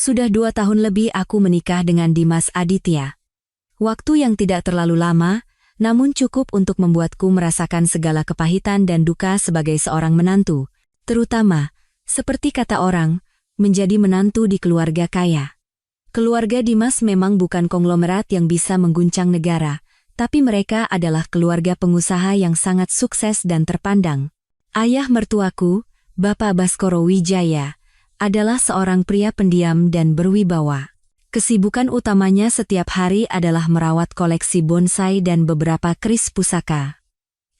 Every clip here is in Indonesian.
Sudah 2 tahun lebih aku menikah dengan Dimas Aditya. Waktu yang tidak terlalu lama, namun cukup untuk membuatku merasakan segala kepahitan dan duka sebagai seorang menantu. Terutama, seperti kata orang, menjadi menantu di keluarga kaya. Keluarga Dimas memang bukan konglomerat yang bisa mengguncang negara, tapi mereka adalah keluarga pengusaha yang sangat sukses dan terpandang. Ayah mertuaku, Bapak Baskoro Wijaya, adalah seorang pria pendiam dan berwibawa. Kesibukan utamanya setiap hari adalah merawat koleksi bonsai dan beberapa keris pusaka.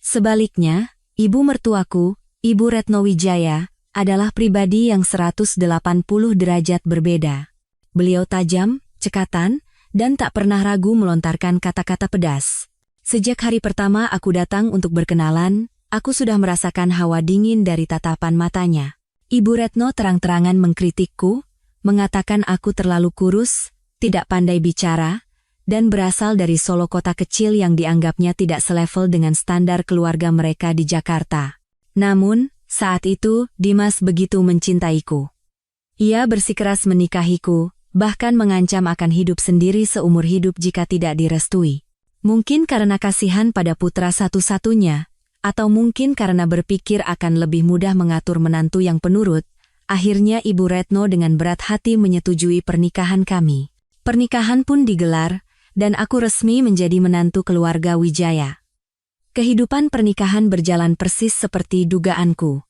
Sebaliknya, ibu mertuaku, Ibu Retno Wijaya, adalah pribadi yang 180 derajat berbeda. Beliau tajam, cekatan, dan tak pernah ragu melontarkan kata-kata pedas. Sejak hari pertama aku datang untuk berkenalan, aku sudah merasakan hawa dingin dari tatapan matanya. Ibu Retno terang-terangan mengkritikku, mengatakan aku terlalu kurus, tidak pandai bicara, dan berasal dari Solo, kota kecil yang dianggapnya tidak selevel dengan standar keluarga mereka di Jakarta. Namun, saat itu, Dimas begitu mencintaiku. Ia bersikeras menikahiku, bahkan mengancam akan hidup sendiri seumur hidup jika tidak direstui. Mungkin karena kasihan pada putra satu-satunya, atau mungkin karena berpikir akan lebih mudah mengatur menantu yang penurut, akhirnya Ibu Retno dengan berat hati menyetujui pernikahan kami. Pernikahan pun digelar, dan aku resmi menjadi menantu keluarga Wijaya. Kehidupan pernikahan berjalan persis seperti dugaanku.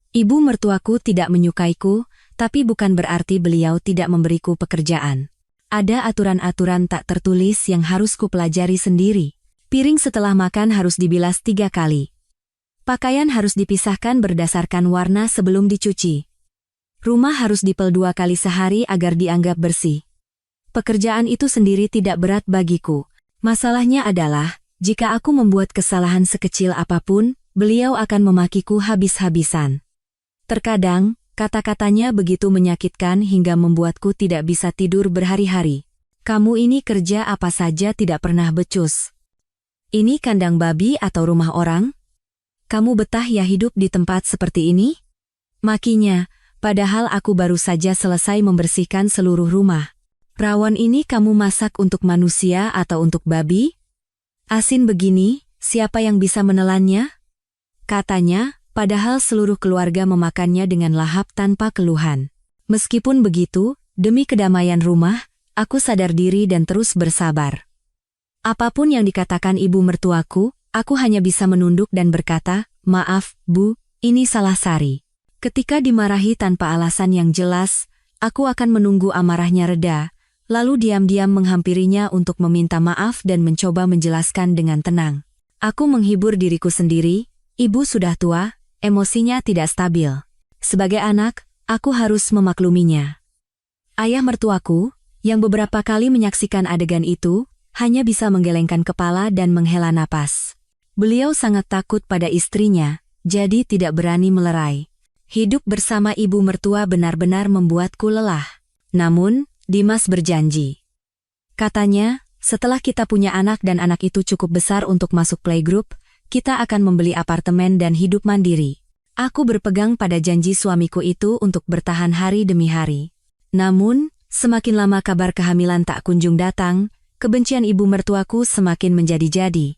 Ibu mertuaku tidak menyukaiku, tapi bukan berarti beliau tidak memberiku pekerjaan. Ada aturan-aturan tak tertulis yang harus kupelajari sendiri. Piring setelah makan harus dibilas 3 kali. Pakaian harus dipisahkan berdasarkan warna sebelum dicuci. Rumah harus dipel 2 kali sehari agar dianggap bersih. Pekerjaan itu sendiri tidak berat bagiku. Masalahnya adalah, jika aku membuat kesalahan sekecil apapun, beliau akan memakiku habis-habisan. Terkadang, kata-katanya begitu menyakitkan hingga membuatku tidak bisa tidur berhari-hari. Kamu ini kerja apa saja tidak pernah becus. Ini kandang babi atau rumah orang? Kamu betah ya hidup di tempat seperti ini? Makinya, padahal aku baru saja selesai membersihkan seluruh rumah. Rawon ini kamu masak untuk manusia atau untuk babi? Asin begini, siapa yang bisa menelannya? Katanya, padahal seluruh keluarga memakannya dengan lahap tanpa keluhan. Meskipun begitu, demi kedamaian rumah, aku sadar diri dan terus bersabar. Apapun yang dikatakan ibu mertuaku, aku hanya bisa menunduk dan berkata, "Maaf, Bu, ini salah Sari." Ketika dimarahi tanpa alasan yang jelas, aku akan menunggu amarahnya reda, lalu diam-diam menghampirinya untuk meminta maaf dan mencoba menjelaskan dengan tenang. Aku menghibur diriku sendiri, ibu sudah tua, emosinya tidak stabil. Sebagai anak, aku harus memakluminya. Ayah mertuaku, yang beberapa kali menyaksikan adegan itu, hanya bisa menggelengkan kepala dan menghela napas. Beliau sangat takut pada istrinya, jadi tidak berani melerai. Hidup bersama ibu mertua benar-benar membuatku lelah. Namun, Dimas berjanji. Katanya, setelah kita punya anak dan anak itu cukup besar untuk masuk playgroup, kita akan membeli apartemen dan hidup mandiri. Aku berpegang pada janji suamiku itu untuk bertahan hari demi hari. Namun, semakin lama kabar kehamilan tak kunjung datang, kebencian ibu mertuaku semakin menjadi-jadi.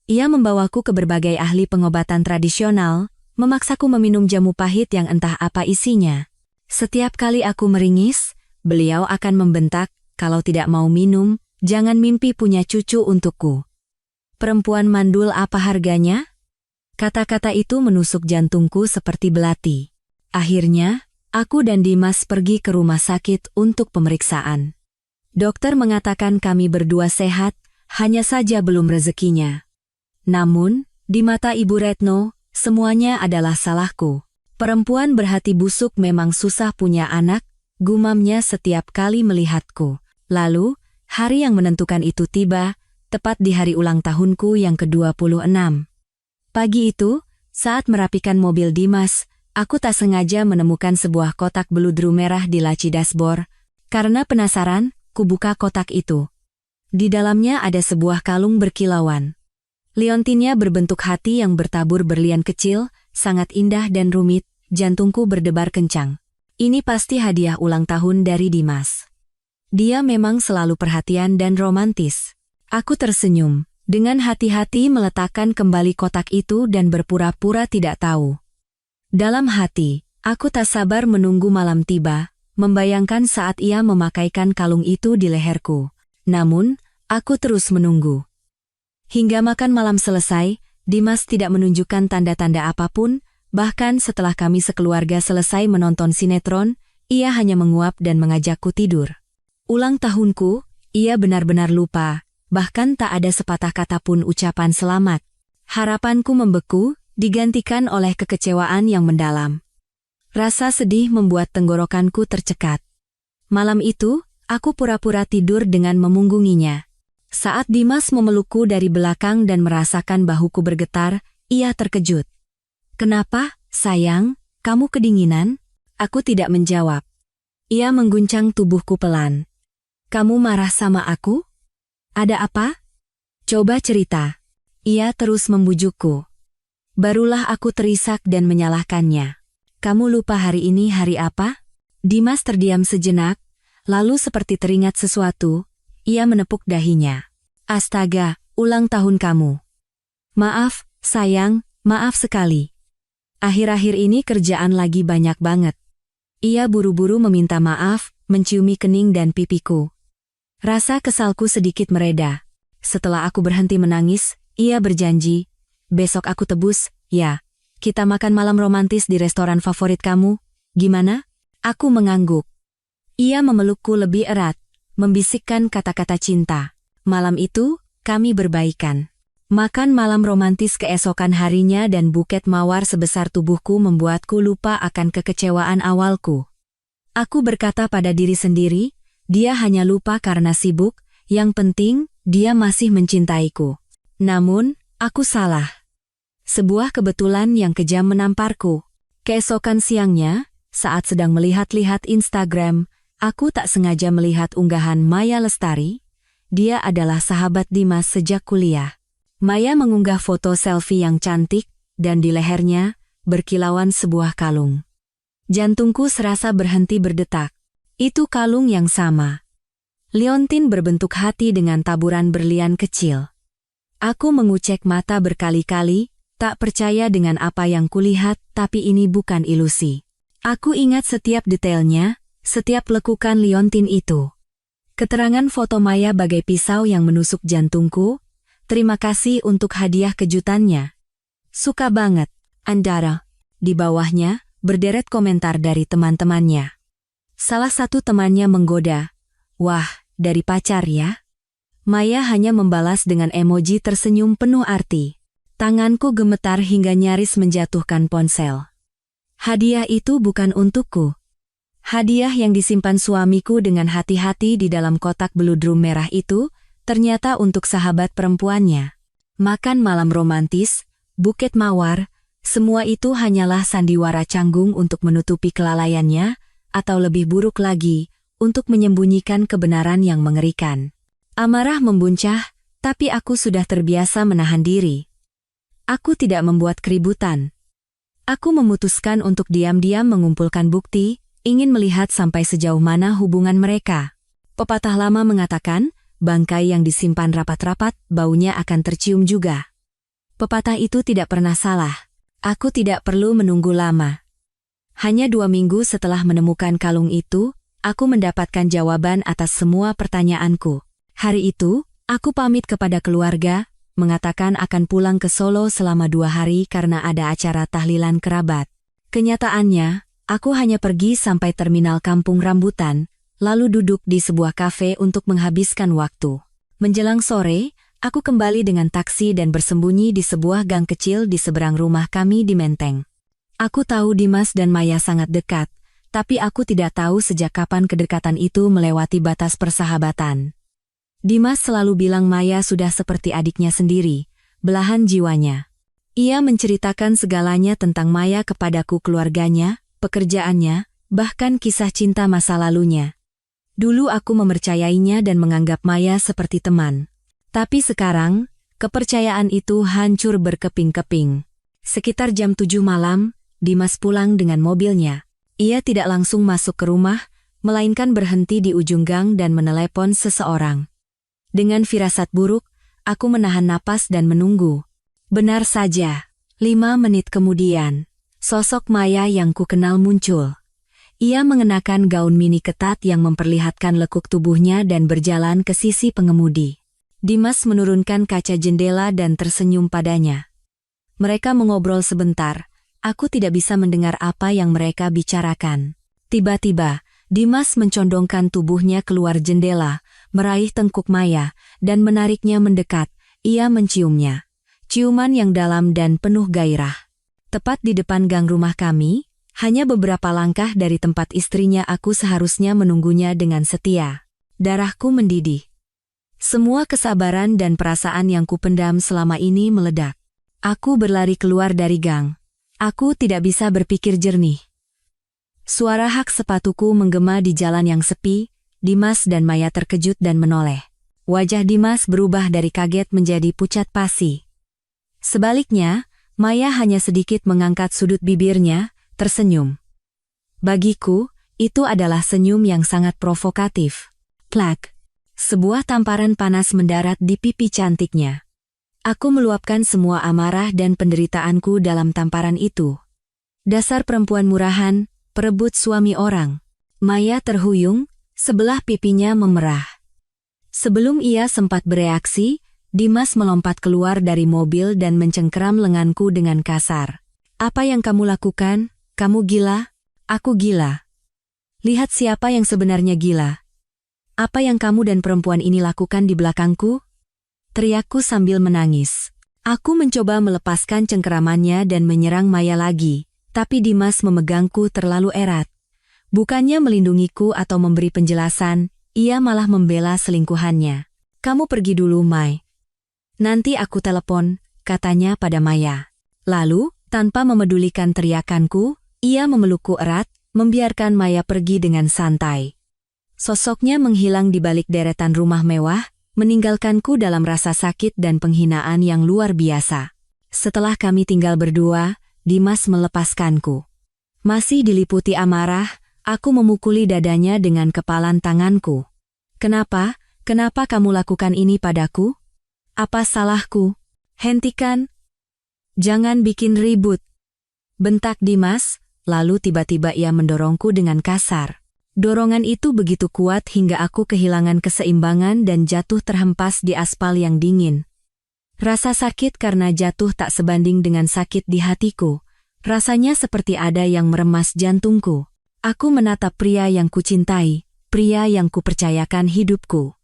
Ia membawaku ke berbagai ahli pengobatan tradisional, memaksaku meminum jamu pahit yang entah apa isinya. Setiap kali aku meringis, beliau akan membentak, "Kalau tidak mau minum, jangan mimpi punya cucu untukku." Perempuan mandul apa harganya? Kata-kata itu menusuk jantungku seperti belati. Akhirnya, aku dan Dimas pergi ke rumah sakit untuk pemeriksaan. Dokter mengatakan kami berdua sehat, hanya saja belum rezekinya. Namun, di mata Ibu Retno, semuanya adalah salahku. Perempuan berhati busuk memang susah punya anak, gumamnya setiap kali melihatku. Lalu, hari yang menentukan itu tiba, tepat di hari ulang tahunku yang ke-26. Pagi itu, saat merapikan mobil Dimas, aku tak sengaja menemukan sebuah kotak beludru merah di laci dashboard. Karena penasaran, kubuka kotak itu. Di dalamnya ada sebuah kalung berkilauan. Liontinnya berbentuk hati yang bertabur berlian kecil, sangat indah dan rumit, jantungku berdebar kencang. Ini pasti hadiah ulang tahun dari Dimas. Dia memang selalu perhatian dan romantis. Aku tersenyum, dengan hati-hati meletakkan kembali kotak itu dan berpura-pura tidak tahu. Dalam hati, aku tak sabar menunggu malam tiba, membayangkan saat ia memakaikan kalung itu di leherku. Namun, aku terus menunggu. Hingga makan malam selesai, Dimas tidak menunjukkan tanda-tanda apapun, bahkan setelah kami sekeluarga selesai menonton sinetron, ia hanya menguap dan mengajakku tidur. Ulang tahunku, ia benar-benar lupa, bahkan tak ada sepatah kata pun ucapan selamat. Harapanku membeku, digantikan oleh kekecewaan yang mendalam. Rasa sedih membuat tenggorokanku tercekat. Malam itu, aku pura-pura tidur dengan memunggunginya. Saat Dimas memelukku dari belakang dan merasakan bahuku bergetar, ia terkejut. "Kenapa, sayang, kamu kedinginan?" Aku tidak menjawab. Ia mengguncang tubuhku pelan. "Kamu marah sama aku? Ada apa? Coba cerita." Ia terus membujukku. Barulah aku terisak dan menyalahkannya. "Kamu lupa hari ini hari apa?" Dimas terdiam sejenak, lalu seperti teringat sesuatu, ia menepuk dahinya. "Astaga, ulang tahun kamu." "Maaf, sayang, maaf sekali. Akhir-akhir ini kerjaan lagi banyak banget." Ia buru-buru meminta maaf, menciumi kening dan pipiku. Rasa kesalku sedikit mereda. Setelah aku berhenti menangis, ia berjanji, "Besok aku tebus, ya. Kita makan malam romantis di restoran favorit kamu, gimana?" Aku mengangguk. Ia memelukku lebih erat, membisikkan kata-kata cinta. Malam itu, kami berbaikan. Makan malam romantis keesokan harinya dan buket mawar sebesar tubuhku membuatku lupa akan kekecewaan awalku. Aku berkata pada diri sendiri, dia hanya lupa karena sibuk, yang penting, dia masih mencintaiku. Namun, aku salah. Sebuah kebetulan yang kejam menamparku. Keesokan siangnya, saat sedang melihat-lihat Instagram, aku tak sengaja melihat unggahan Maya Lestari. Dia adalah sahabat Dimas sejak kuliah. Maya mengunggah foto selfie yang cantik, dan di lehernya, berkilauan sebuah kalung. Jantungku serasa berhenti berdetak. Itu kalung yang sama. Liontin berbentuk hati dengan taburan berlian kecil. Aku mengucek mata berkali-kali, tak percaya dengan apa yang kulihat, tapi ini bukan ilusi. Aku ingat setiap detailnya, setiap lekukan liontin itu. Keterangan foto Maya bagai pisau yang menusuk jantungku. "Terima kasih untuk hadiah kejutannya. Suka banget, Andara." Di bawahnya, berderet komentar dari teman-temannya. Salah satu temannya menggoda, "Wah, dari pacar ya?" Maya hanya membalas dengan emoji tersenyum penuh arti. Tanganku gemetar hingga nyaris menjatuhkan ponsel. Hadiah itu bukan untukku. Hadiah yang disimpan suamiku dengan hati-hati di dalam kotak beludrum merah itu, ternyata untuk sahabat perempuannya. Makan malam romantis, buket mawar, semua itu hanyalah sandiwara canggung untuk menutupi kelalaiannya, atau lebih buruk lagi, untuk menyembunyikan kebenaran yang mengerikan. Amarah membuncah, tapi aku sudah terbiasa menahan diri. Aku tidak membuat keributan. Aku memutuskan untuk diam-diam mengumpulkan bukti, ingin melihat sampai sejauh mana hubungan mereka. Pepatah lama mengatakan, bangkai yang disimpan rapat-rapat, baunya akan tercium juga. Pepatah itu tidak pernah salah. Aku tidak perlu menunggu lama. Hanya 2 minggu setelah menemukan kalung itu, aku mendapatkan jawaban atas semua pertanyaanku. Hari itu, aku pamit kepada keluarga, mengatakan akan pulang ke Solo selama 2 hari karena ada acara tahlilan kerabat. Kenyataannya, aku hanya pergi sampai terminal Kampung Rambutan, lalu duduk di sebuah kafe untuk menghabiskan waktu. Menjelang sore, aku kembali dengan taksi dan bersembunyi di sebuah gang kecil di seberang rumah kami di Menteng. Aku tahu Dimas dan Maya sangat dekat, tapi aku tidak tahu sejak kapan kedekatan itu melewati batas persahabatan. Dimas selalu bilang Maya sudah seperti adiknya sendiri, belahan jiwanya. Ia menceritakan segalanya tentang Maya kepadaku, keluarganya, pekerjaannya, bahkan kisah cinta masa lalunya. Dulu aku mempercayainya dan menganggap Maya seperti teman. Tapi sekarang, kepercayaan itu hancur berkeping-keping. Sekitar jam 7 malam, Dimas pulang dengan mobilnya. Ia tidak langsung masuk ke rumah, melainkan berhenti di ujung gang dan menelepon seseorang. Dengan firasat buruk, aku menahan napas dan menunggu. Benar saja, 5 menit kemudian, sosok Maya yang kukenal muncul. Ia mengenakan gaun mini ketat yang memperlihatkan lekuk tubuhnya dan berjalan ke sisi pengemudi. Dimas menurunkan kaca jendela dan tersenyum padanya. Mereka mengobrol sebentar. Aku tidak bisa mendengar apa yang mereka bicarakan. Tiba-tiba, Dimas mencondongkan tubuhnya keluar jendela, meraih tengkuk Maya, dan menariknya mendekat. Ia menciumnya. Ciuman yang dalam dan penuh gairah. Tepat di depan gang rumah kami, hanya beberapa langkah dari tempat istrinya aku seharusnya menunggunya dengan setia. Darahku mendidih. Semua kesabaran dan perasaan yang kupendam selama ini meledak. Aku berlari keluar dari gang. Aku tidak bisa berpikir jernih. Suara hak sepatuku menggema di jalan yang sepi. Dimas dan Maya terkejut dan menoleh. Wajah Dimas berubah dari kaget menjadi pucat pasi. Sebaliknya, Maya hanya sedikit mengangkat sudut bibirnya, tersenyum. Bagiku, itu adalah senyum yang sangat provokatif. Plak! Sebuah tamparan panas mendarat di pipi cantiknya. Aku meluapkan semua amarah dan penderitaanku dalam tamparan itu. Dasar perempuan murahan, perebut suami orang. Maya terhuyung, sebelah pipinya memerah. Sebelum ia sempat bereaksi, Dimas melompat keluar dari mobil dan mencengkeram lenganku dengan kasar. Apa yang kamu lakukan? Kamu gila? Aku gila. Lihat siapa yang sebenarnya gila. Apa yang kamu dan perempuan ini lakukan di belakangku? Teriakku sambil menangis. Aku mencoba melepaskan cengkeramannya dan menyerang Maya lagi, tapi Dimas memegangku terlalu erat. Bukannya melindungiku atau memberi penjelasan, ia malah membela selingkuhannya. Kamu pergi dulu, Mai. Nanti aku telepon, katanya pada Maya. Lalu, tanpa memedulikan teriakanku, ia memelukku erat, membiarkan Maya pergi dengan santai. Sosoknya menghilang di balik deretan rumah mewah, meninggalkanku dalam rasa sakit dan penghinaan yang luar biasa. Setelah kami tinggal berdua, Dimas melepaskanku. Masih diliputi amarah, aku memukuli dadanya dengan kepalan tanganku. Kenapa? Kenapa kamu lakukan ini padaku? Apa salahku? Hentikan! Jangan bikin ribut! Bentak Dimas, lalu tiba-tiba ia mendorongku dengan kasar. Dorongan itu begitu kuat hingga aku kehilangan keseimbangan dan jatuh terhempas di aspal yang dingin. Rasa sakit karena jatuh tak sebanding dengan sakit di hatiku. Rasanya seperti ada yang meremas jantungku. Aku menatap pria yang kucintai, pria yang kupercayakan hidupku.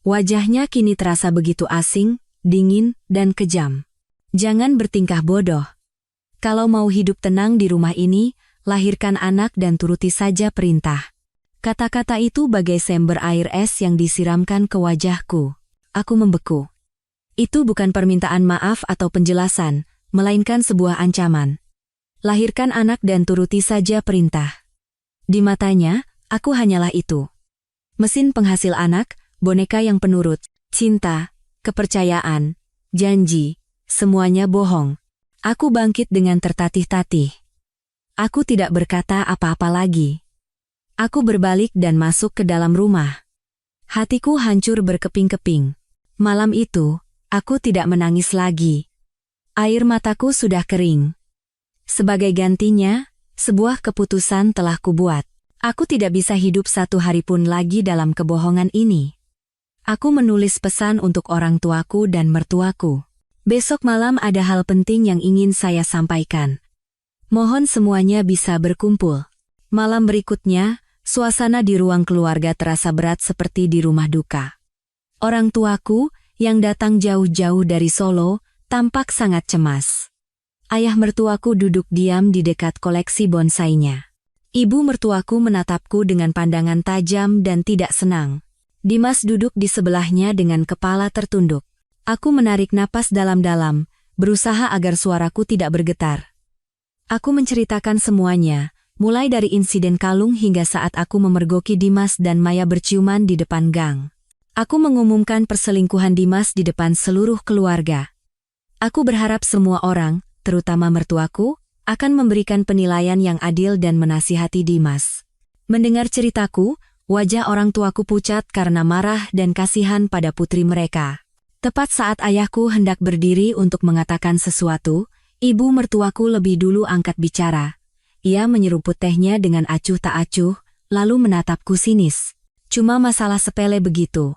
Wajahnya kini terasa begitu asing, dingin, dan kejam. Jangan bertingkah bodoh. Kalau mau hidup tenang di rumah ini, lahirkan anak dan turuti saja perintah. Kata-kata itu bagai sember air es yang disiramkan ke wajahku. Aku membeku. Itu bukan permintaan maaf atau penjelasan, melainkan sebuah ancaman. Lahirkan anak dan turuti saja perintah. Di matanya, aku hanyalah itu. Mesin penghasil anak, boneka yang penurut, cinta, kepercayaan, janji, semuanya bohong. Aku bangkit dengan tertatih-tatih. Aku tidak berkata apa-apa lagi. Aku berbalik dan masuk ke dalam rumah. Hatiku hancur berkeping-keping. Malam itu, aku tidak menangis lagi. Air mataku sudah kering. Sebagai gantinya, sebuah keputusan telah kubuat. Aku tidak bisa hidup satu hari pun lagi dalam kebohongan ini. Aku menulis pesan untuk orang tuaku dan mertuaku. Besok malam ada hal penting yang ingin saya sampaikan. Mohon semuanya bisa berkumpul. Malam berikutnya, suasana di ruang keluarga terasa berat seperti di rumah duka. Orang tuaku, yang datang jauh-jauh dari Solo, tampak sangat cemas. Ayah mertuaku duduk diam di dekat koleksi bonsainya. Ibu mertuaku menatapku dengan pandangan tajam dan tidak senang. Dimas duduk di sebelahnya dengan kepala tertunduk. Aku menarik napas dalam-dalam, berusaha agar suaraku tidak bergetar. Aku menceritakan semuanya, mulai dari insiden kalung hingga saat aku memergoki Dimas dan Maya berciuman di depan gang. Aku mengumumkan perselingkuhan Dimas di depan seluruh keluarga. Aku berharap semua orang, terutama mertuaku, akan memberikan penilaian yang adil dan menasihati Dimas. Mendengar ceritaku, wajah orang tuaku pucat karena marah dan kasihan pada putri mereka. Tepat saat ayahku hendak berdiri untuk mengatakan sesuatu, ibu mertuaku lebih dulu angkat bicara. Ia menyeruput tehnya dengan acuh tak acuh, lalu menatapku sinis. Cuma masalah sepele begitu.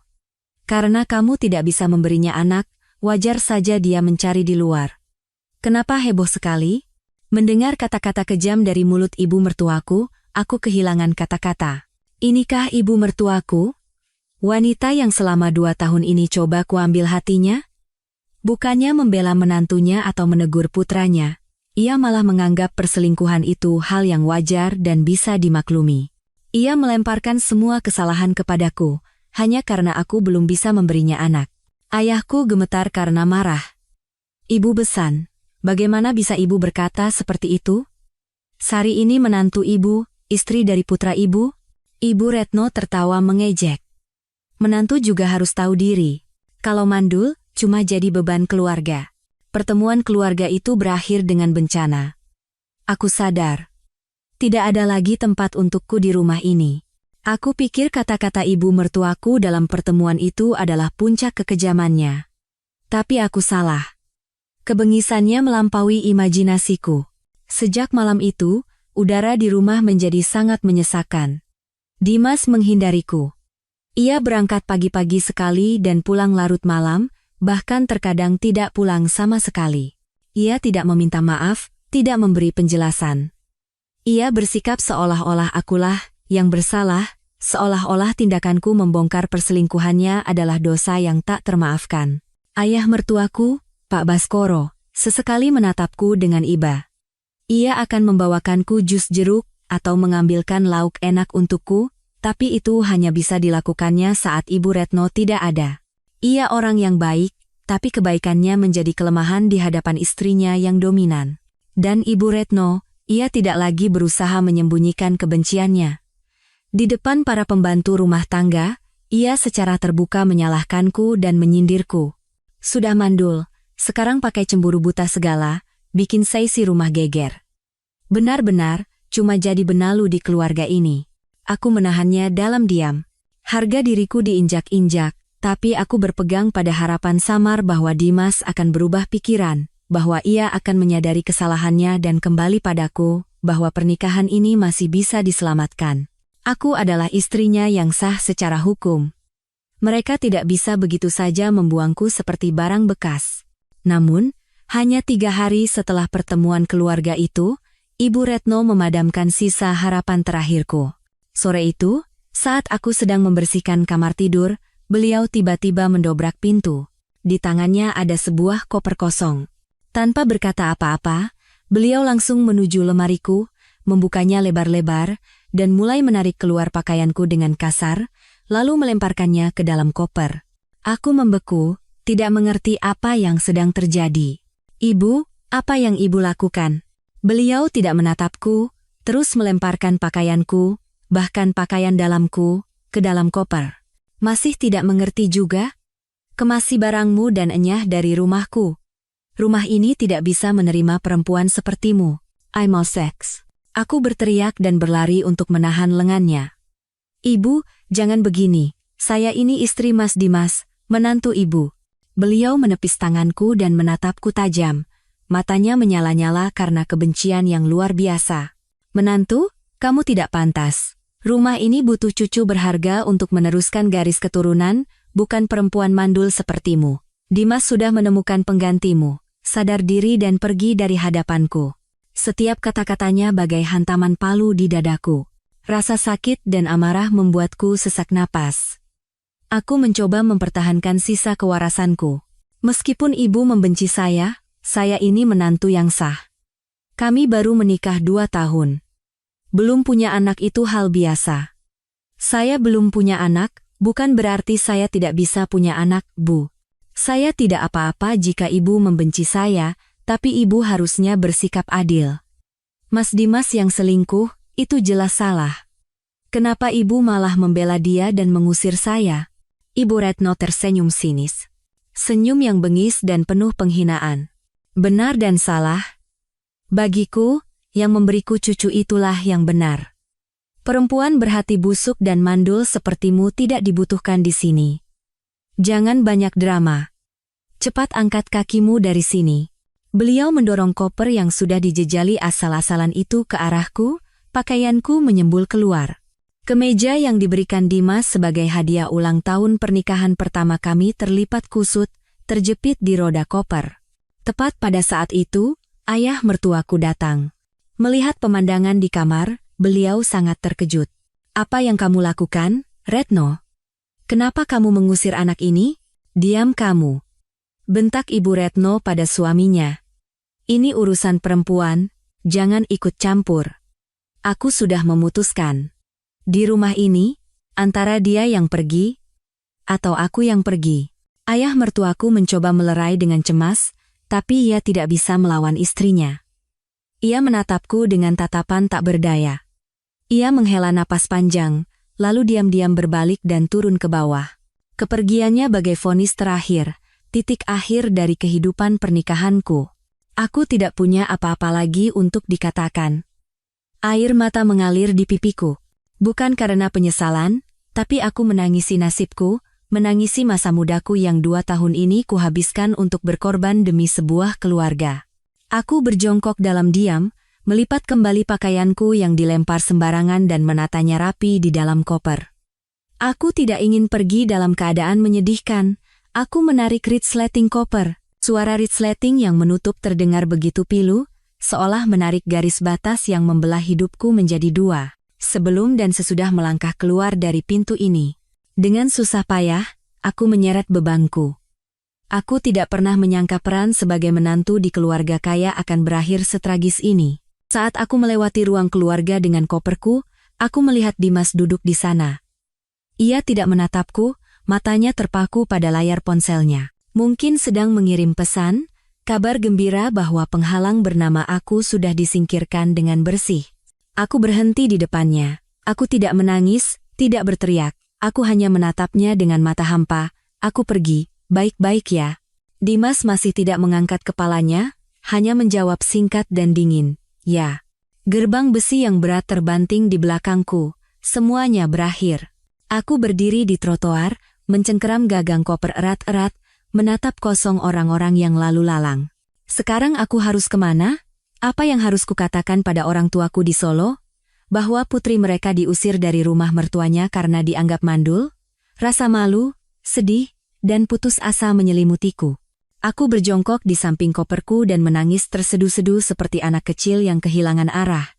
Karena kamu tidak bisa memberinya anak, wajar saja dia mencari di luar. Kenapa heboh sekali? Mendengar kata-kata kejam dari mulut ibu mertuaku, aku kehilangan kata-kata. Inikah ibu mertuaku? Wanita yang selama 2 tahun ini coba kuambil hatinya? Bukannya membela menantunya atau menegur putranya, ia malah menganggap perselingkuhan itu hal yang wajar dan bisa dimaklumi. Ia melemparkan semua kesalahan kepadaku, hanya karena aku belum bisa memberinya anak. Ayahku gemetar karena marah. Ibu besan, bagaimana bisa ibu berkata seperti itu? Sari ini menantu ibu, istri dari putra ibu? Ibu Retno tertawa mengejek. Menantu juga harus tahu diri. Kalau mandul, cuma jadi beban keluarga. Pertemuan keluarga itu berakhir dengan bencana. Aku sadar. Tidak ada lagi tempat untukku di rumah ini. Aku pikir kata-kata ibu mertuaku dalam pertemuan itu adalah puncak kekejamannya. Tapi aku salah. Kebengisannya melampaui imajinasiku. Sejak malam itu, udara di rumah menjadi sangat menyesakan. Dimas menghindariku. Ia berangkat pagi-pagi sekali dan pulang larut malam, bahkan terkadang tidak pulang sama sekali. Ia tidak meminta maaf, tidak memberi penjelasan. Ia bersikap seolah-olah akulah yang bersalah, seolah-olah tindakanku membongkar perselingkuhannya adalah dosa yang tak termaafkan. Ayah mertuaku, Pak Baskoro, sesekali menatapku dengan iba. Ia akan membawakanku jus jeruk atau mengambilkan lauk enak untukku, tapi itu hanya bisa dilakukannya saat Ibu Retno tidak ada. Ia orang yang baik, tapi kebaikannya menjadi kelemahan di hadapan istrinya yang dominan. Dan Ibu Retno, ia tidak lagi berusaha menyembunyikan kebenciannya. Di depan para pembantu rumah tangga, ia secara terbuka menyalahkanku dan menyindirku. Sudah mandul, sekarang pakai cemburu buta segala, bikin saya si rumah geger. Benar-benar, cuma jadi benalu di keluarga ini. Aku menahannya dalam diam. Harga diriku diinjak-injak, tapi aku berpegang pada harapan samar bahwa Dimas akan berubah pikiran, bahwa ia akan menyadari kesalahannya dan kembali padaku, bahwa pernikahan ini masih bisa diselamatkan. Aku adalah istrinya yang sah secara hukum. Mereka tidak bisa begitu saja membuangku seperti barang bekas. Namun, hanya 3 hari setelah pertemuan keluarga itu, Ibu Retno memadamkan sisa harapan terakhirku. Sore itu, saat aku sedang membersihkan kamar tidur, beliau tiba-tiba mendobrak pintu. Di tangannya ada sebuah koper kosong. Tanpa berkata apa-apa, beliau langsung menuju lemariku, membukanya lebar-lebar, dan mulai menarik keluar pakaianku dengan kasar, lalu melemparkannya ke dalam koper. Aku membeku, tidak mengerti apa yang sedang terjadi. Ibu, apa yang ibu lakukan? Beliau tidak menatapku, terus melemparkan pakaianku, bahkan pakaian dalamku, ke dalam koper. Masih tidak mengerti juga? Kemasi barangmu dan enyah dari rumahku. Rumah ini tidak bisa menerima perempuan sepertimu. I mau seks. Aku berteriak dan berlari untuk menahan lengannya. Ibu, jangan begini. Saya ini istri Mas Dimas, menantu ibu. Beliau menepis tanganku dan menatapku tajam. Matanya menyala-nyala karena kebencian yang luar biasa. Menantu, kamu tidak pantas. Rumah ini butuh cucu berharga untuk meneruskan garis keturunan, bukan perempuan mandul sepertimu. Dimas sudah menemukan penggantimu. Sadar diri dan pergi dari hadapanku. Setiap kata-katanya bagai hantaman palu di dadaku. Rasa sakit dan amarah membuatku sesak napas. Aku mencoba mempertahankan sisa kewarasanku. Meskipun ibu membenci saya ini menantu yang sah. Kami baru menikah 2 tahun. Belum punya anak itu hal biasa. Saya belum punya anak, bukan berarti saya tidak bisa punya anak, Bu. Saya tidak apa-apa jika ibu membenci saya, tapi ibu harusnya bersikap adil. Mas Dimas yang selingkuh, itu jelas salah. Kenapa ibu malah membela dia dan mengusir saya? Ibu Retno tersenyum sinis. Senyum yang bengis dan penuh penghinaan. Benar dan salah? Bagiku, yang memberiku cucu itulah yang benar. Perempuan berhati busuk dan mandul sepertimu tidak dibutuhkan di sini. Jangan banyak drama. Cepat angkat kakimu dari sini. Beliau mendorong koper yang sudah dijejali asal-asalan itu ke arahku, pakaianku menyembul keluar. Kemeja yang diberikan Dimas sebagai hadiah ulang tahun pernikahan pertama kami terlipat kusut, terjepit di roda koper. Tepat pada saat itu, ayah mertuaku datang. Melihat pemandangan di kamar, beliau sangat terkejut. "Apa yang kamu lakukan, Retno? Kenapa kamu mengusir anak ini? Diam kamu!" bentak Ibu Retno pada suaminya. "Ini urusan perempuan, jangan ikut campur. Aku sudah memutuskan. Di rumah ini, antara dia yang pergi, atau aku yang pergi." Ayah mertuaku mencoba melerai dengan cemas, tapi ia tidak bisa melawan istrinya. Ia menatapku dengan tatapan tak berdaya. Ia menghela napas panjang, lalu diam-diam berbalik dan turun ke bawah. Kepergiannya bagai vonis terakhir, titik akhir dari kehidupan pernikahanku. Aku tidak punya apa-apa lagi untuk dikatakan. Air mata mengalir di pipiku. Bukan karena penyesalan, tapi aku menangisi nasibku, menangisi masa mudaku yang 2 tahun ini kuhabiskan untuk berkorban demi sebuah keluarga. Aku berjongkok dalam diam, melipat kembali pakaianku yang dilempar sembarangan dan menatanya rapi di dalam koper. Aku tidak ingin pergi dalam keadaan menyedihkan. Aku menarik resleting koper. Suara resleting yang menutup terdengar begitu pilu, seolah menarik garis batas yang membelah hidupku menjadi 2. Sebelum dan sesudah melangkah keluar dari pintu ini, dengan susah payah, aku menyeret bebanku. Aku tidak pernah menyangka peran sebagai menantu di keluarga kaya akan berakhir setragis ini. Saat aku melewati ruang keluarga dengan koperku, aku melihat Dimas duduk di sana. Ia tidak menatapku, matanya terpaku pada layar ponselnya. Mungkin sedang mengirim pesan, kabar gembira bahwa penghalang bernama aku sudah disingkirkan dengan bersih. Aku berhenti di depannya. Aku tidak menangis, tidak berteriak. Aku hanya menatapnya dengan mata hampa. "Aku pergi. Baik-baik ya." Dimas masih tidak mengangkat kepalanya, hanya menjawab singkat dan dingin, "Ya." Gerbang besi yang berat terbanting di belakangku. Semuanya berakhir. Aku berdiri di trotoar, mencengkeram gagang koper erat-erat, menatap kosong orang-orang yang lalu lalang. Sekarang aku harus kemana? Apa yang harus kukatakan pada orang tuaku di Solo? Bahwa putri mereka diusir dari rumah mertuanya karena dianggap mandul? Rasa malu, sedih, dan putus asa menyelimutiku. Aku berjongkok di samping koperku dan menangis terseduh-seduh seperti anak kecil yang kehilangan arah.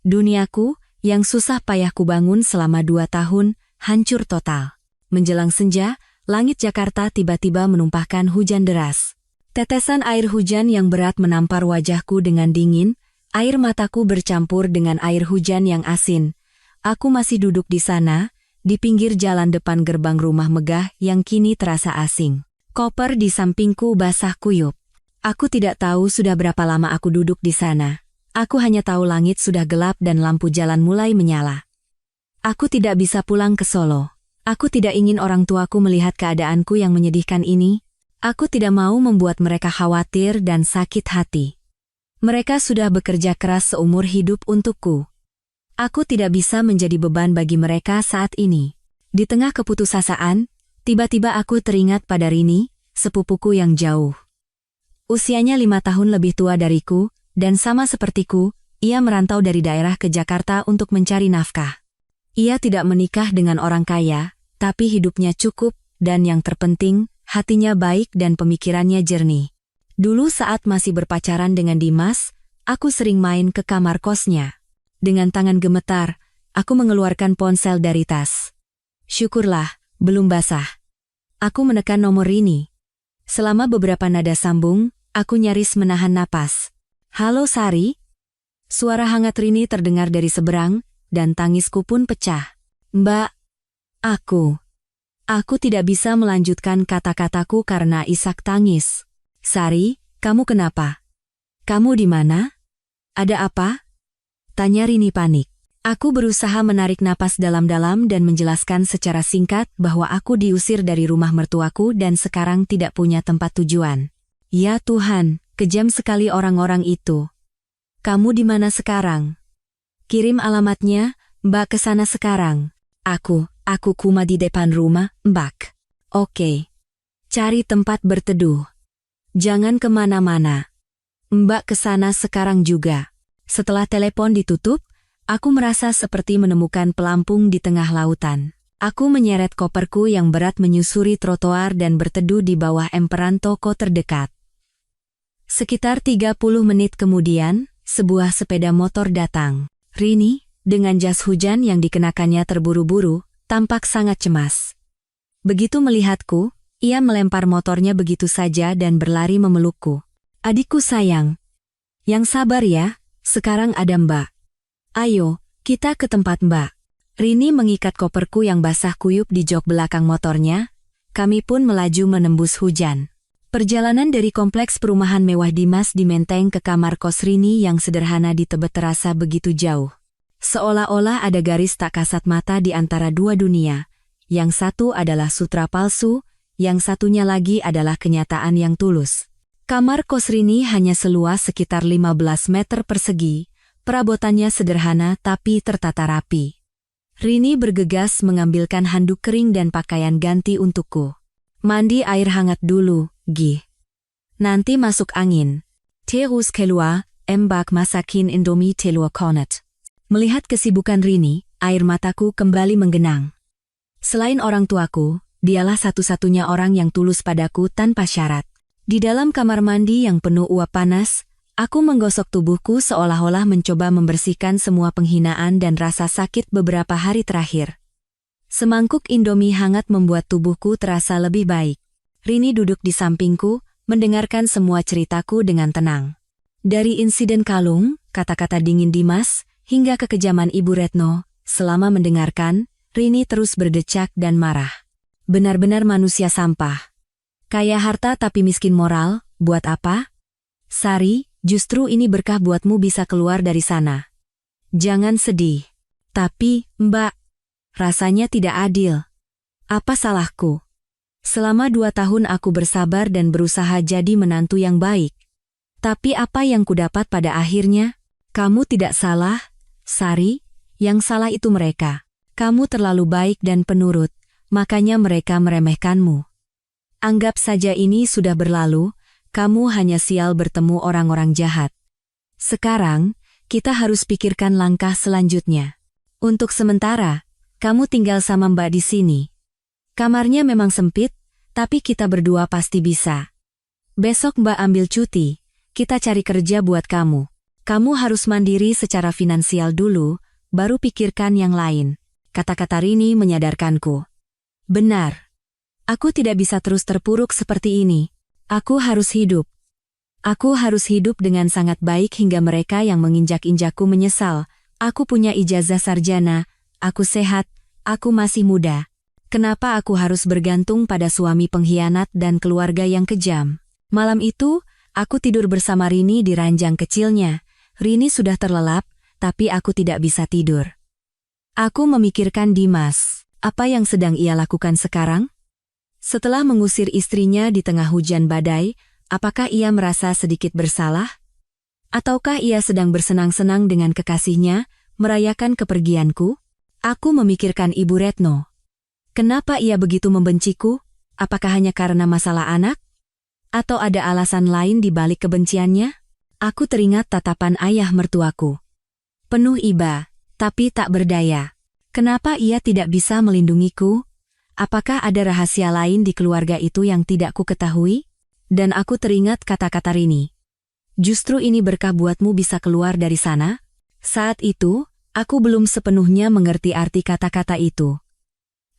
Duniaku, yang susah payah kubangun selama 2 tahun, hancur total. Menjelang senja, langit Jakarta tiba-tiba menumpahkan hujan deras. Tetesan air hujan yang berat menampar wajahku dengan dingin, air mataku bercampur dengan air hujan yang asin. Aku masih duduk di sana, di pinggir jalan depan gerbang rumah megah yang kini terasa asing. Koper di sampingku basah kuyup. Aku tidak tahu sudah berapa lama aku duduk di sana. Aku hanya tahu langit sudah gelap dan lampu jalan mulai menyala. Aku tidak bisa pulang ke Solo. Aku tidak ingin orang tuaku melihat keadaanku yang menyedihkan ini. Aku tidak mau membuat mereka khawatir dan sakit hati. Mereka sudah bekerja keras seumur hidup untukku. Aku tidak bisa menjadi beban bagi mereka saat ini. Di tengah keputusasaan, tiba-tiba aku teringat pada Rini, sepupuku yang jauh. Usianya 5 tahun lebih tua dariku, dan sama sepertiku, ia merantau dari daerah ke Jakarta untuk mencari nafkah. Ia tidak menikah dengan orang kaya, tapi hidupnya cukup, dan yang terpenting, hatinya baik dan pemikirannya jernih. Dulu saat masih berpacaran dengan Dimas, aku sering main ke kamar kosnya. Dengan tangan gemetar, aku mengeluarkan ponsel dari tas. Syukurlah, belum basah. Aku menekan nomor Rini. Selama beberapa nada sambung, aku nyaris menahan napas. "Halo Sari?" Suara hangat Rini terdengar dari seberang, dan tangisku pun pecah. "Mbak, Aku tidak bisa melanjutkan kata-kataku karena isak tangis. "Sari, kamu kenapa? Kamu di mana? Ada apa?" tanya Rini panik. Aku berusaha menarik napas dalam-dalam dan menjelaskan secara singkat bahwa aku diusir dari rumah mertuaku dan sekarang tidak punya tempat tujuan. Ya Tuhan, kejam sekali orang-orang itu. Kamu di mana sekarang? Kirim alamatnya, Mbak, ke sana sekarang. Aku kuma di depan rumah, Mbak. Oke. Cari tempat berteduh. Jangan kemana-mana. Mbak ke sana sekarang juga. Setelah telepon ditutup, aku merasa seperti menemukan pelampung di tengah lautan. Aku menyeret koperku yang berat menyusuri trotoar dan berteduh di bawah emperan toko terdekat. Sekitar 30 menit kemudian, sebuah sepeda motor datang. Rini, dengan jas hujan yang dikenakannya terburu-buru, tampak sangat cemas. Begitu melihatku, ia melempar motornya begitu saja dan berlari memelukku. Adikku sayang. Yang sabar ya, sekarang ada Mbak. Ayo, kita ke tempat Mbak. Rini mengikat koperku yang basah kuyup di jok belakang motornya, kami pun melaju menembus hujan. Perjalanan dari kompleks perumahan mewah Dimas di Menteng ke kamar kos Rini yang sederhana di Tebet terasa begitu jauh. Seolah-olah ada garis tak kasat mata di antara dua dunia. Yang satu adalah sutra palsu, yang satunya lagi adalah kenyataan yang tulus. Kamar kos Rini hanya seluas sekitar 15 meter persegi, perabotannya sederhana tapi tertata rapi. Rini bergegas mengambilkan handuk kering dan pakaian ganti untukku. Mandi air hangat dulu, Gih. Nanti masuk angin. Terus keluar, Mbak masakin Indomie telur kornet. Melihat kesibukan Rini, air mataku kembali menggenang. Selain orang tuaku, dialah satu-satunya orang yang tulus padaku tanpa syarat. Di dalam kamar mandi yang penuh uap panas, aku menggosok tubuhku seolah-olah mencoba membersihkan semua penghinaan dan rasa sakit beberapa hari terakhir. Semangkuk Indomie hangat membuat tubuhku terasa lebih baik. Rini duduk di sampingku, mendengarkan semua ceritaku dengan tenang. Dari insiden kalung, kata-kata dingin Dimas, hingga kekejaman Ibu Retno, selama mendengarkan, Rini terus berdecak dan marah. Benar-benar manusia sampah. Kaya harta tapi miskin moral, buat apa? Sari, justru ini berkah buatmu bisa keluar dari sana. Jangan sedih. Tapi, Mbak, rasanya tidak adil. Apa salahku? Selama 2 tahun aku bersabar dan berusaha jadi menantu yang baik. Tapi apa yang kudapat pada akhirnya? Kamu tidak salah, Sari, yang salah itu mereka. Kamu terlalu baik dan penurut, makanya mereka meremehkanmu. Anggap saja ini sudah berlalu, kamu hanya sial bertemu orang-orang jahat. Sekarang, kita harus pikirkan langkah selanjutnya. Untuk sementara, kamu tinggal sama Mbak di sini. Kamarnya memang sempit, tapi kita berdua pasti bisa. Besok Mbak ambil cuti, kita cari kerja buat kamu. Kamu harus mandiri secara finansial dulu, baru pikirkan yang lain. Kata-kata Rini menyadarkanku. Benar. Aku tidak bisa terus terpuruk seperti ini. Aku harus hidup. Aku harus hidup dengan sangat baik hingga mereka yang menginjak-injakku menyesal. Aku punya ijazah sarjana, aku sehat, aku masih muda. Kenapa aku harus bergantung pada suami pengkhianat dan keluarga yang kejam? Malam itu, aku tidur bersama Rini di ranjang kecilnya. Rini sudah terlelap, tapi aku tidak bisa tidur. Aku memikirkan Dimas. Apa yang sedang ia lakukan sekarang? Setelah mengusir istrinya di tengah hujan badai, apakah ia merasa sedikit bersalah? Ataukah ia sedang bersenang-senang dengan kekasihnya, merayakan kepergianku? Aku memikirkan Ibu Retno. Kenapa ia begitu membenciku? Apakah hanya karena masalah anak? Atau ada alasan lain di balik kebenciannya? Aku teringat tatapan ayah mertuaku. Penuh iba, tapi tak berdaya. Kenapa ia tidak bisa melindungiku? Apakah ada rahasia lain di keluarga itu yang tidak ku ketahui? Dan aku teringat kata-kata Rini. Justru ini berkah buatmu bisa keluar dari sana? Saat itu, aku belum sepenuhnya mengerti arti kata-kata itu.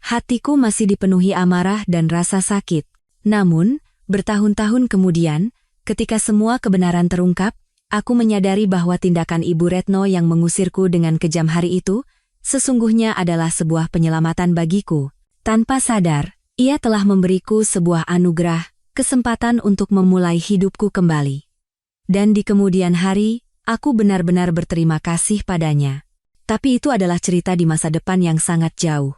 Hatiku masih dipenuhi amarah dan rasa sakit. Namun, bertahun-tahun kemudian, ketika semua kebenaran terungkap, aku menyadari bahwa tindakan Ibu Retno yang mengusirku dengan kejam hari itu, sesungguhnya adalah sebuah penyelamatan bagiku. Tanpa sadar, ia telah memberiku sebuah anugerah, kesempatan untuk memulai hidupku kembali. Dan di kemudian hari, aku benar-benar berterima kasih padanya. Tapi itu adalah cerita di masa depan yang sangat jauh.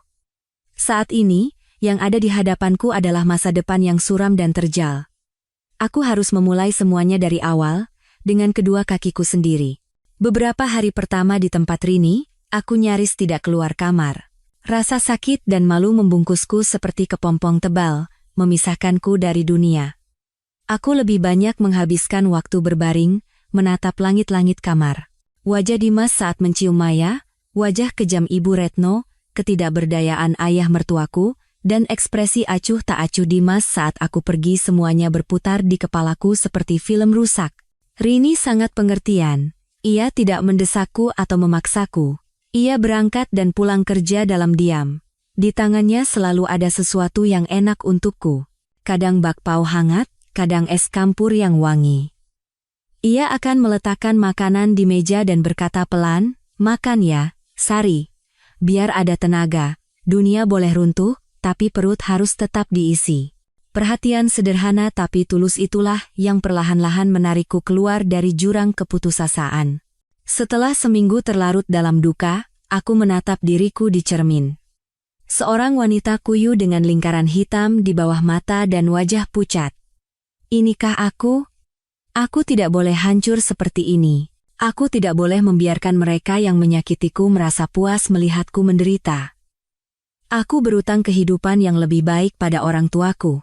Saat ini, yang ada di hadapanku adalah masa depan yang suram dan terjal. Aku harus memulai semuanya dari awal, dengan kedua kakiku sendiri. Beberapa hari pertama di tempat Rini, aku nyaris tidak keluar kamar. Rasa sakit dan malu membungkusku seperti kepompong tebal, memisahkanku dari dunia. Aku lebih banyak menghabiskan waktu berbaring, menatap langit-langit kamar. Wajah Dimas saat mencium Maya, wajah kejam Ibu Retno, ketidakberdayaan ayah mertuaku, dan ekspresi acuh tak acuh Dimas saat aku pergi semuanya berputar di kepalaku seperti film rusak. Rini sangat pengertian. Ia tidak mendesakku atau memaksaku. Ia berangkat dan pulang kerja dalam diam. Di tangannya selalu ada sesuatu yang enak untukku. Kadang bakpao hangat, kadang es campur yang wangi. Ia akan meletakkan makanan di meja dan berkata pelan, "Makan ya, Sari. Biar ada tenaga. Dunia boleh runtuh, tapi perut harus tetap diisi." Perhatian sederhana tapi tulus itulah yang perlahan-lahan menarikku keluar dari jurang keputusasaan. Setelah seminggu terlarut dalam duka, aku menatap diriku di cermin. Seorang wanita kuyu dengan lingkaran hitam di bawah mata dan wajah pucat. Inikah aku? Aku tidak boleh hancur seperti ini. Aku tidak boleh membiarkan mereka yang menyakitiku merasa puas melihatku menderita. Aku berutang kehidupan yang lebih baik pada orang tuaku.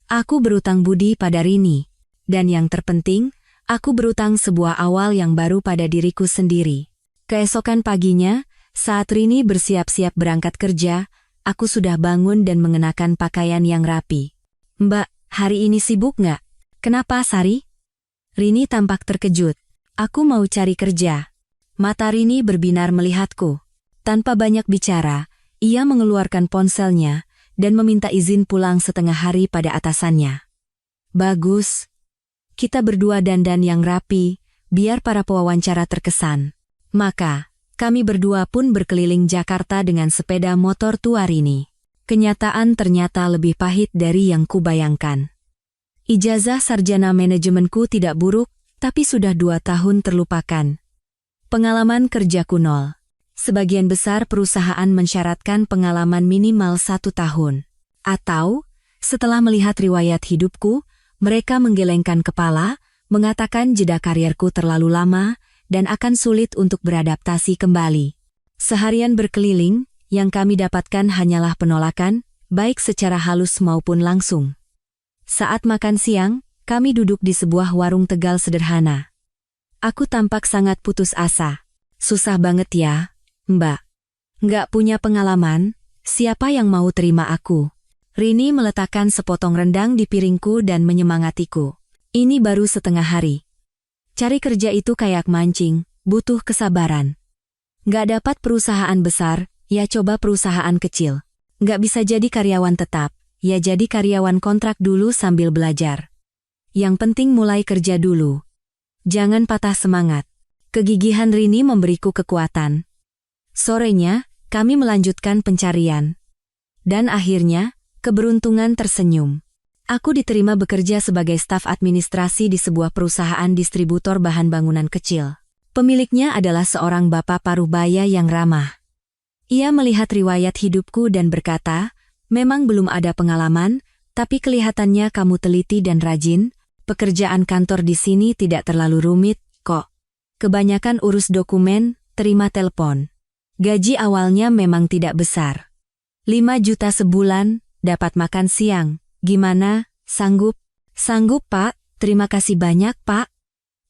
Aku berutang budi pada Rini. Dan yang terpenting, aku berutang sebuah awal yang baru pada diriku sendiri. Keesokan paginya, saat Rini bersiap-siap berangkat kerja, aku sudah bangun dan mengenakan pakaian yang rapi. "Mbak, hari ini sibuk nggak?" "Kenapa, Sari?" Rini tampak terkejut. "Aku mau cari kerja." Mata Rini berbinar melihatku. Tanpa banyak bicara, ia mengeluarkan ponselnya dan meminta izin pulang setengah hari pada atasannya. "Bagus. Kita berdua dandan yang rapi, biar para pewawancara terkesan." Maka, kami berdua pun berkeliling Jakarta dengan sepeda motor tua Rini. Kenyataan ternyata lebih pahit dari yang kubayangkan. Ijazah sarjana manajemenku tidak buruk, tapi sudah 2 tahun terlupakan. Pengalaman kerjaku nol. Sebagian besar perusahaan mensyaratkan pengalaman minimal 1 tahun. Atau, setelah melihat riwayat hidupku, mereka menggelengkan kepala, mengatakan jeda karierku terlalu lama, dan akan sulit untuk beradaptasi kembali. Seharian berkeliling, yang kami dapatkan hanyalah penolakan, baik secara halus maupun langsung. Saat makan siang, kami duduk di sebuah warung Tegal sederhana. Aku tampak sangat putus asa. "Susah banget ya, Mbak. Nggak punya pengalaman, siapa yang mau terima aku?" Rini meletakkan sepotong rendang di piringku dan menyemangatiku. "Ini baru setengah hari. Cari kerja itu kayak mancing, butuh kesabaran. Nggak dapat perusahaan besar, ya coba perusahaan kecil. Nggak bisa jadi karyawan tetap, ya jadi karyawan kontrak dulu sambil belajar. Yang penting mulai kerja dulu. Jangan patah semangat." Kegigihan Rini memberiku kekuatan. Sorenya, kami melanjutkan pencarian. Dan akhirnya, keberuntungan tersenyum. Aku diterima bekerja sebagai staf administrasi di sebuah perusahaan distributor bahan bangunan kecil. Pemiliknya adalah seorang bapak parubaya yang ramah. Ia melihat riwayat hidupku dan berkata, "Memang belum ada pengalaman, tapi kelihatannya kamu teliti dan rajin. Pekerjaan kantor di sini tidak terlalu rumit, kok. Kebanyakan urus dokumen, terima telepon. Gaji awalnya memang tidak besar. 5 juta sebulan, dapat makan siang. Gimana, sanggup?" "Sanggup, Pak. Terima kasih banyak, Pak."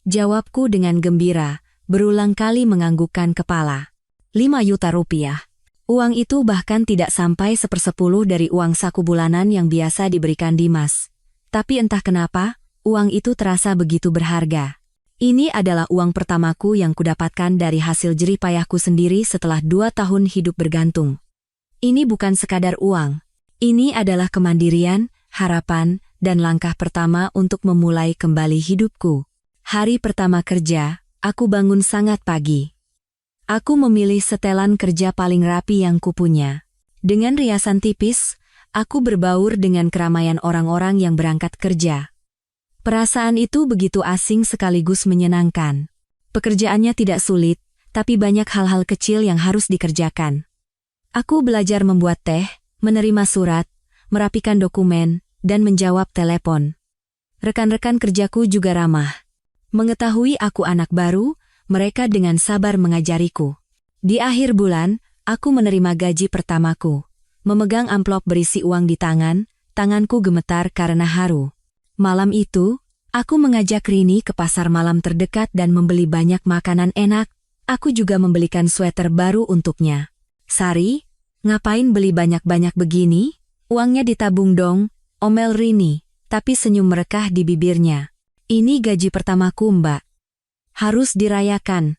Jawabku dengan gembira, berulang kali menganggukkan kepala. 5 juta rupiah. Uang itu bahkan tidak sampai 1/10 dari uang saku bulanan yang biasa diberikan Dimas. Tapi entah kenapa, uang itu terasa begitu berharga. Ini adalah uang pertamaku yang kudapatkan dari hasil jerih payahku sendiri setelah 2 tahun hidup bergantung. Ini bukan sekadar uang. Ini adalah kemandirian, harapan, dan langkah pertama untuk memulai kembali hidupku. Hari pertama kerja, aku bangun sangat pagi. Aku memilih setelan kerja paling rapi yang kupunya. Dengan riasan tipis, aku berbaur dengan keramaian orang-orang yang berangkat kerja. Perasaan itu begitu asing sekaligus menyenangkan. Pekerjaannya tidak sulit, tapi banyak hal-hal kecil yang harus dikerjakan. Aku belajar membuat teh, menerima surat, merapikan dokumen, dan menjawab telepon. Rekan-rekan kerjaku juga ramah. Mengetahui aku anak baru, mereka dengan sabar mengajariku. Di akhir bulan, aku menerima gaji pertamaku. Memegang amplop berisi uang di tangan, tanganku gemetar karena haru. Malam itu, aku mengajak Rini ke pasar malam terdekat dan membeli banyak makanan enak. Aku juga membelikan sweater baru untuknya. "Sari, ngapain beli banyak-banyak begini? Uangnya ditabung dong," omel Rini, tapi senyum merekah di bibirnya. "Ini gaji pertamaku, Mbak. Harus dirayakan.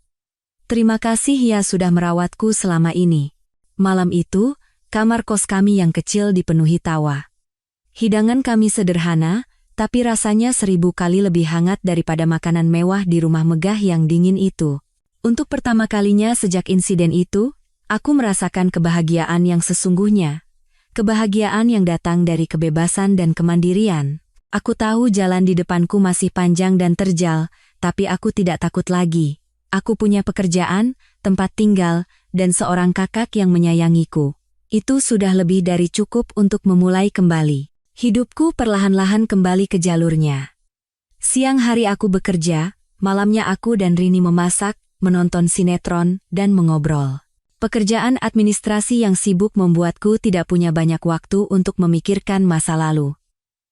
Terima kasih ya sudah merawatku selama ini." Malam itu, kamar kos kami yang kecil dipenuhi tawa. Hidangan kami sederhana, tapi rasanya 1000 kali lebih hangat daripada makanan mewah di rumah megah yang dingin itu. Untuk pertama kalinya sejak insiden itu, aku merasakan kebahagiaan yang sesungguhnya. Kebahagiaan yang datang dari kebebasan dan kemandirian. Aku tahu jalan di depanku masih panjang dan terjal, tapi aku tidak takut lagi. Aku punya pekerjaan, tempat tinggal, dan seorang kakak yang menyayangiku. Itu sudah lebih dari cukup untuk memulai kembali. Hidupku perlahan-lahan kembali ke jalurnya. Siang hari aku bekerja, malamnya aku dan Rini memasak, menonton sinetron, dan mengobrol. Pekerjaan administrasi yang sibuk membuatku tidak punya banyak waktu untuk memikirkan masa lalu.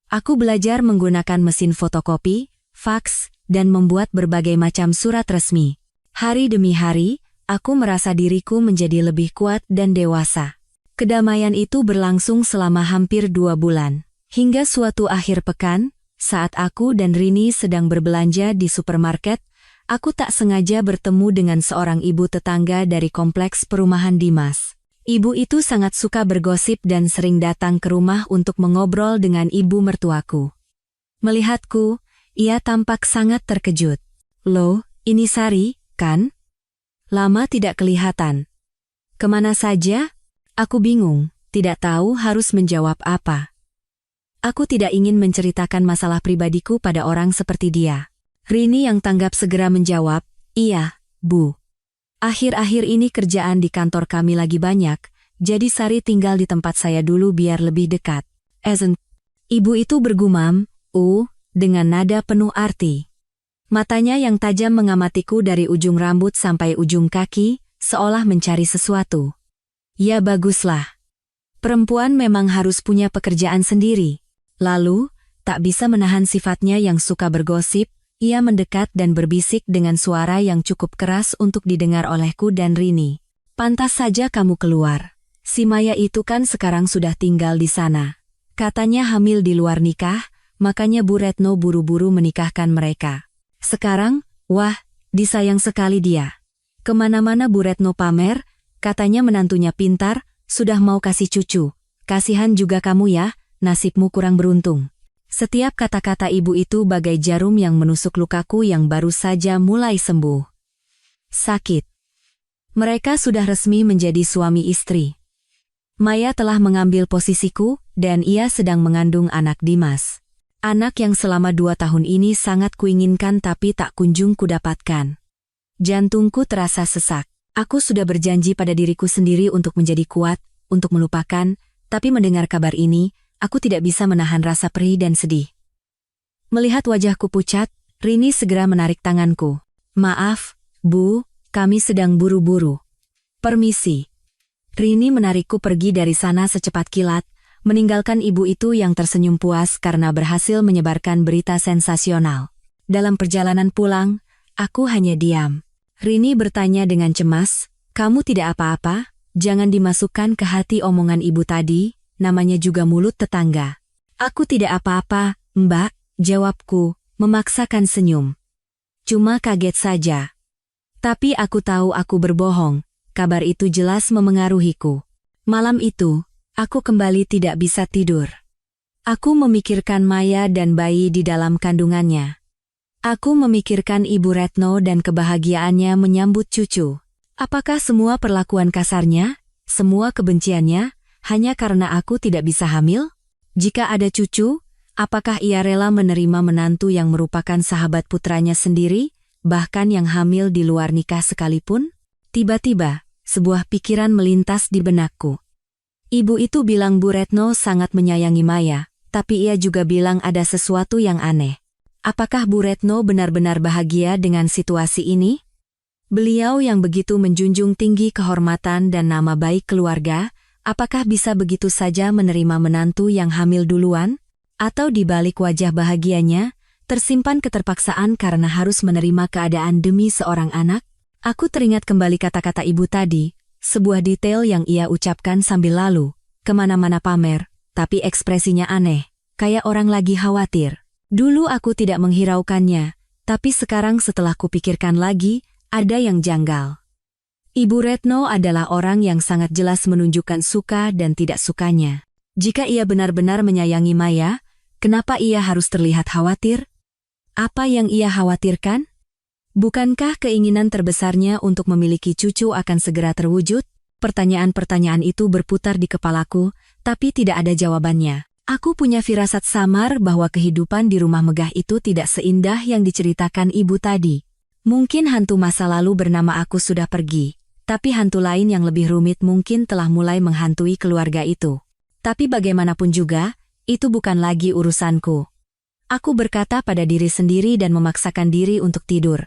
Aku belajar menggunakan mesin fotokopi, faks, dan membuat berbagai macam surat resmi. Hari demi hari, aku merasa diriku menjadi lebih kuat dan dewasa. Kedamaian itu berlangsung selama hampir 2 bulan. Hingga suatu akhir pekan, saat aku dan Rini sedang berbelanja di supermarket, aku tak sengaja bertemu dengan seorang ibu tetangga dari kompleks perumahan Dimas. Ibu itu sangat suka bergosip dan sering datang ke rumah untuk mengobrol dengan ibu mertuaku. Melihatku, ia tampak sangat terkejut. "Loh, ini Sari, kan? Lama tidak kelihatan. Kemana saja?" Aku bingung, tidak tahu harus menjawab apa. Aku tidak ingin menceritakan masalah pribadiku pada orang seperti dia. Rini yang tanggap segera menjawab, "Iya, Bu. Akhir-akhir ini kerjaan di kantor kami lagi banyak, jadi Sari tinggal di tempat saya dulu biar lebih dekat." Ibu itu bergumam, dengan nada penuh arti. Matanya yang tajam mengamatiku dari ujung rambut sampai ujung kaki, seolah mencari sesuatu. Ya baguslah. Perempuan memang harus punya pekerjaan sendiri. Lalu, tak bisa menahan sifatnya yang suka bergosip, ia mendekat dan berbisik dengan suara yang cukup keras untuk didengar olehku dan Rini. "Pantas saja kamu keluar. Si Maya itu kan sekarang sudah tinggal di sana. Katanya hamil di luar nikah, makanya Bu Retno buru-buru menikahkan mereka. Sekarang, wah, disayang sekali dia. Kemana-mana Bu Retno pamer, katanya menantunya pintar, sudah mau kasih cucu. Kasihan juga kamu ya, nasibmu kurang beruntung." Setiap kata-kata ibu itu bagai jarum yang menusuk lukaku yang baru saja mulai sembuh. Sakit. Mereka sudah resmi menjadi suami istri. Maya telah mengambil posisiku, dan ia sedang mengandung anak Dimas. Anak yang selama 2 tahun ini sangat kuinginkan tapi tak kunjung kudapatkan. Jantungku terasa sesak. Aku sudah berjanji pada diriku sendiri untuk menjadi kuat, untuk melupakan, tapi mendengar kabar ini, aku tidak bisa menahan rasa perih dan sedih. Melihat wajahku pucat, Rini segera menarik tanganku. "Maaf, Bu, kami sedang buru-buru. Permisi." Rini menarikku pergi dari sana secepat kilat, meninggalkan ibu itu yang tersenyum puas karena berhasil menyebarkan berita sensasional. Dalam perjalanan pulang, aku hanya diam. Rini bertanya dengan cemas, "Kamu tidak apa-apa? Jangan dimasukkan ke hati omongan ibu tadi, namanya juga mulut tetangga." "Aku tidak apa-apa, Mbak," jawabku, memaksakan senyum. "Cuma kaget saja." Tapi aku tahu aku berbohong, kabar itu jelas memengaruhiku. Malam itu, aku kembali tidak bisa tidur. Aku memikirkan Maya dan bayi di dalam kandungannya. Aku memikirkan Ibu Retno dan kebahagiaannya menyambut cucu. Apakah semua perlakuan kasarnya, semua kebenciannya, hanya karena aku tidak bisa hamil? Jika ada cucu, apakah ia rela menerima menantu yang merupakan sahabat putranya sendiri, bahkan yang hamil di luar nikah sekalipun? Tiba-tiba, sebuah pikiran melintas di benakku. Ibu itu bilang Bu Retno sangat menyayangi Maya, tapi ia juga bilang ada sesuatu yang aneh. Apakah Bu Retno benar-benar bahagia dengan situasi ini? Beliau yang begitu menjunjung tinggi kehormatan dan nama baik keluarga, apakah bisa begitu saja menerima menantu yang hamil duluan? Atau di balik wajah bahagianya, tersimpan keterpaksaan karena harus menerima keadaan demi seorang anak? Aku teringat kembali kata-kata ibu tadi, sebuah detail yang ia ucapkan sambil lalu, kemana-mana pamer, tapi ekspresinya aneh, kayak orang lagi khawatir. Dulu aku tidak menghiraukannya, tapi sekarang setelah kupikirkan lagi, ada yang janggal. Ibu Retno adalah orang yang sangat jelas menunjukkan suka dan tidak sukanya. Jika ia benar-benar menyayangi Maya, kenapa ia harus terlihat khawatir? Apa yang ia khawatirkan? Bukankah keinginan terbesarnya untuk memiliki cucu akan segera terwujud? Pertanyaan-pertanyaan itu berputar di kepalaku, tapi tidak ada jawabannya. Aku punya firasat samar bahwa kehidupan di rumah megah itu tidak seindah yang diceritakan ibu tadi. Mungkin hantu masa lalu bernama aku sudah pergi, tapi hantu lain yang lebih rumit mungkin telah mulai menghantui keluarga itu. Tapi bagaimanapun juga, itu bukan lagi urusanku. Aku berkata pada diri sendiri dan memaksakan diri untuk tidur.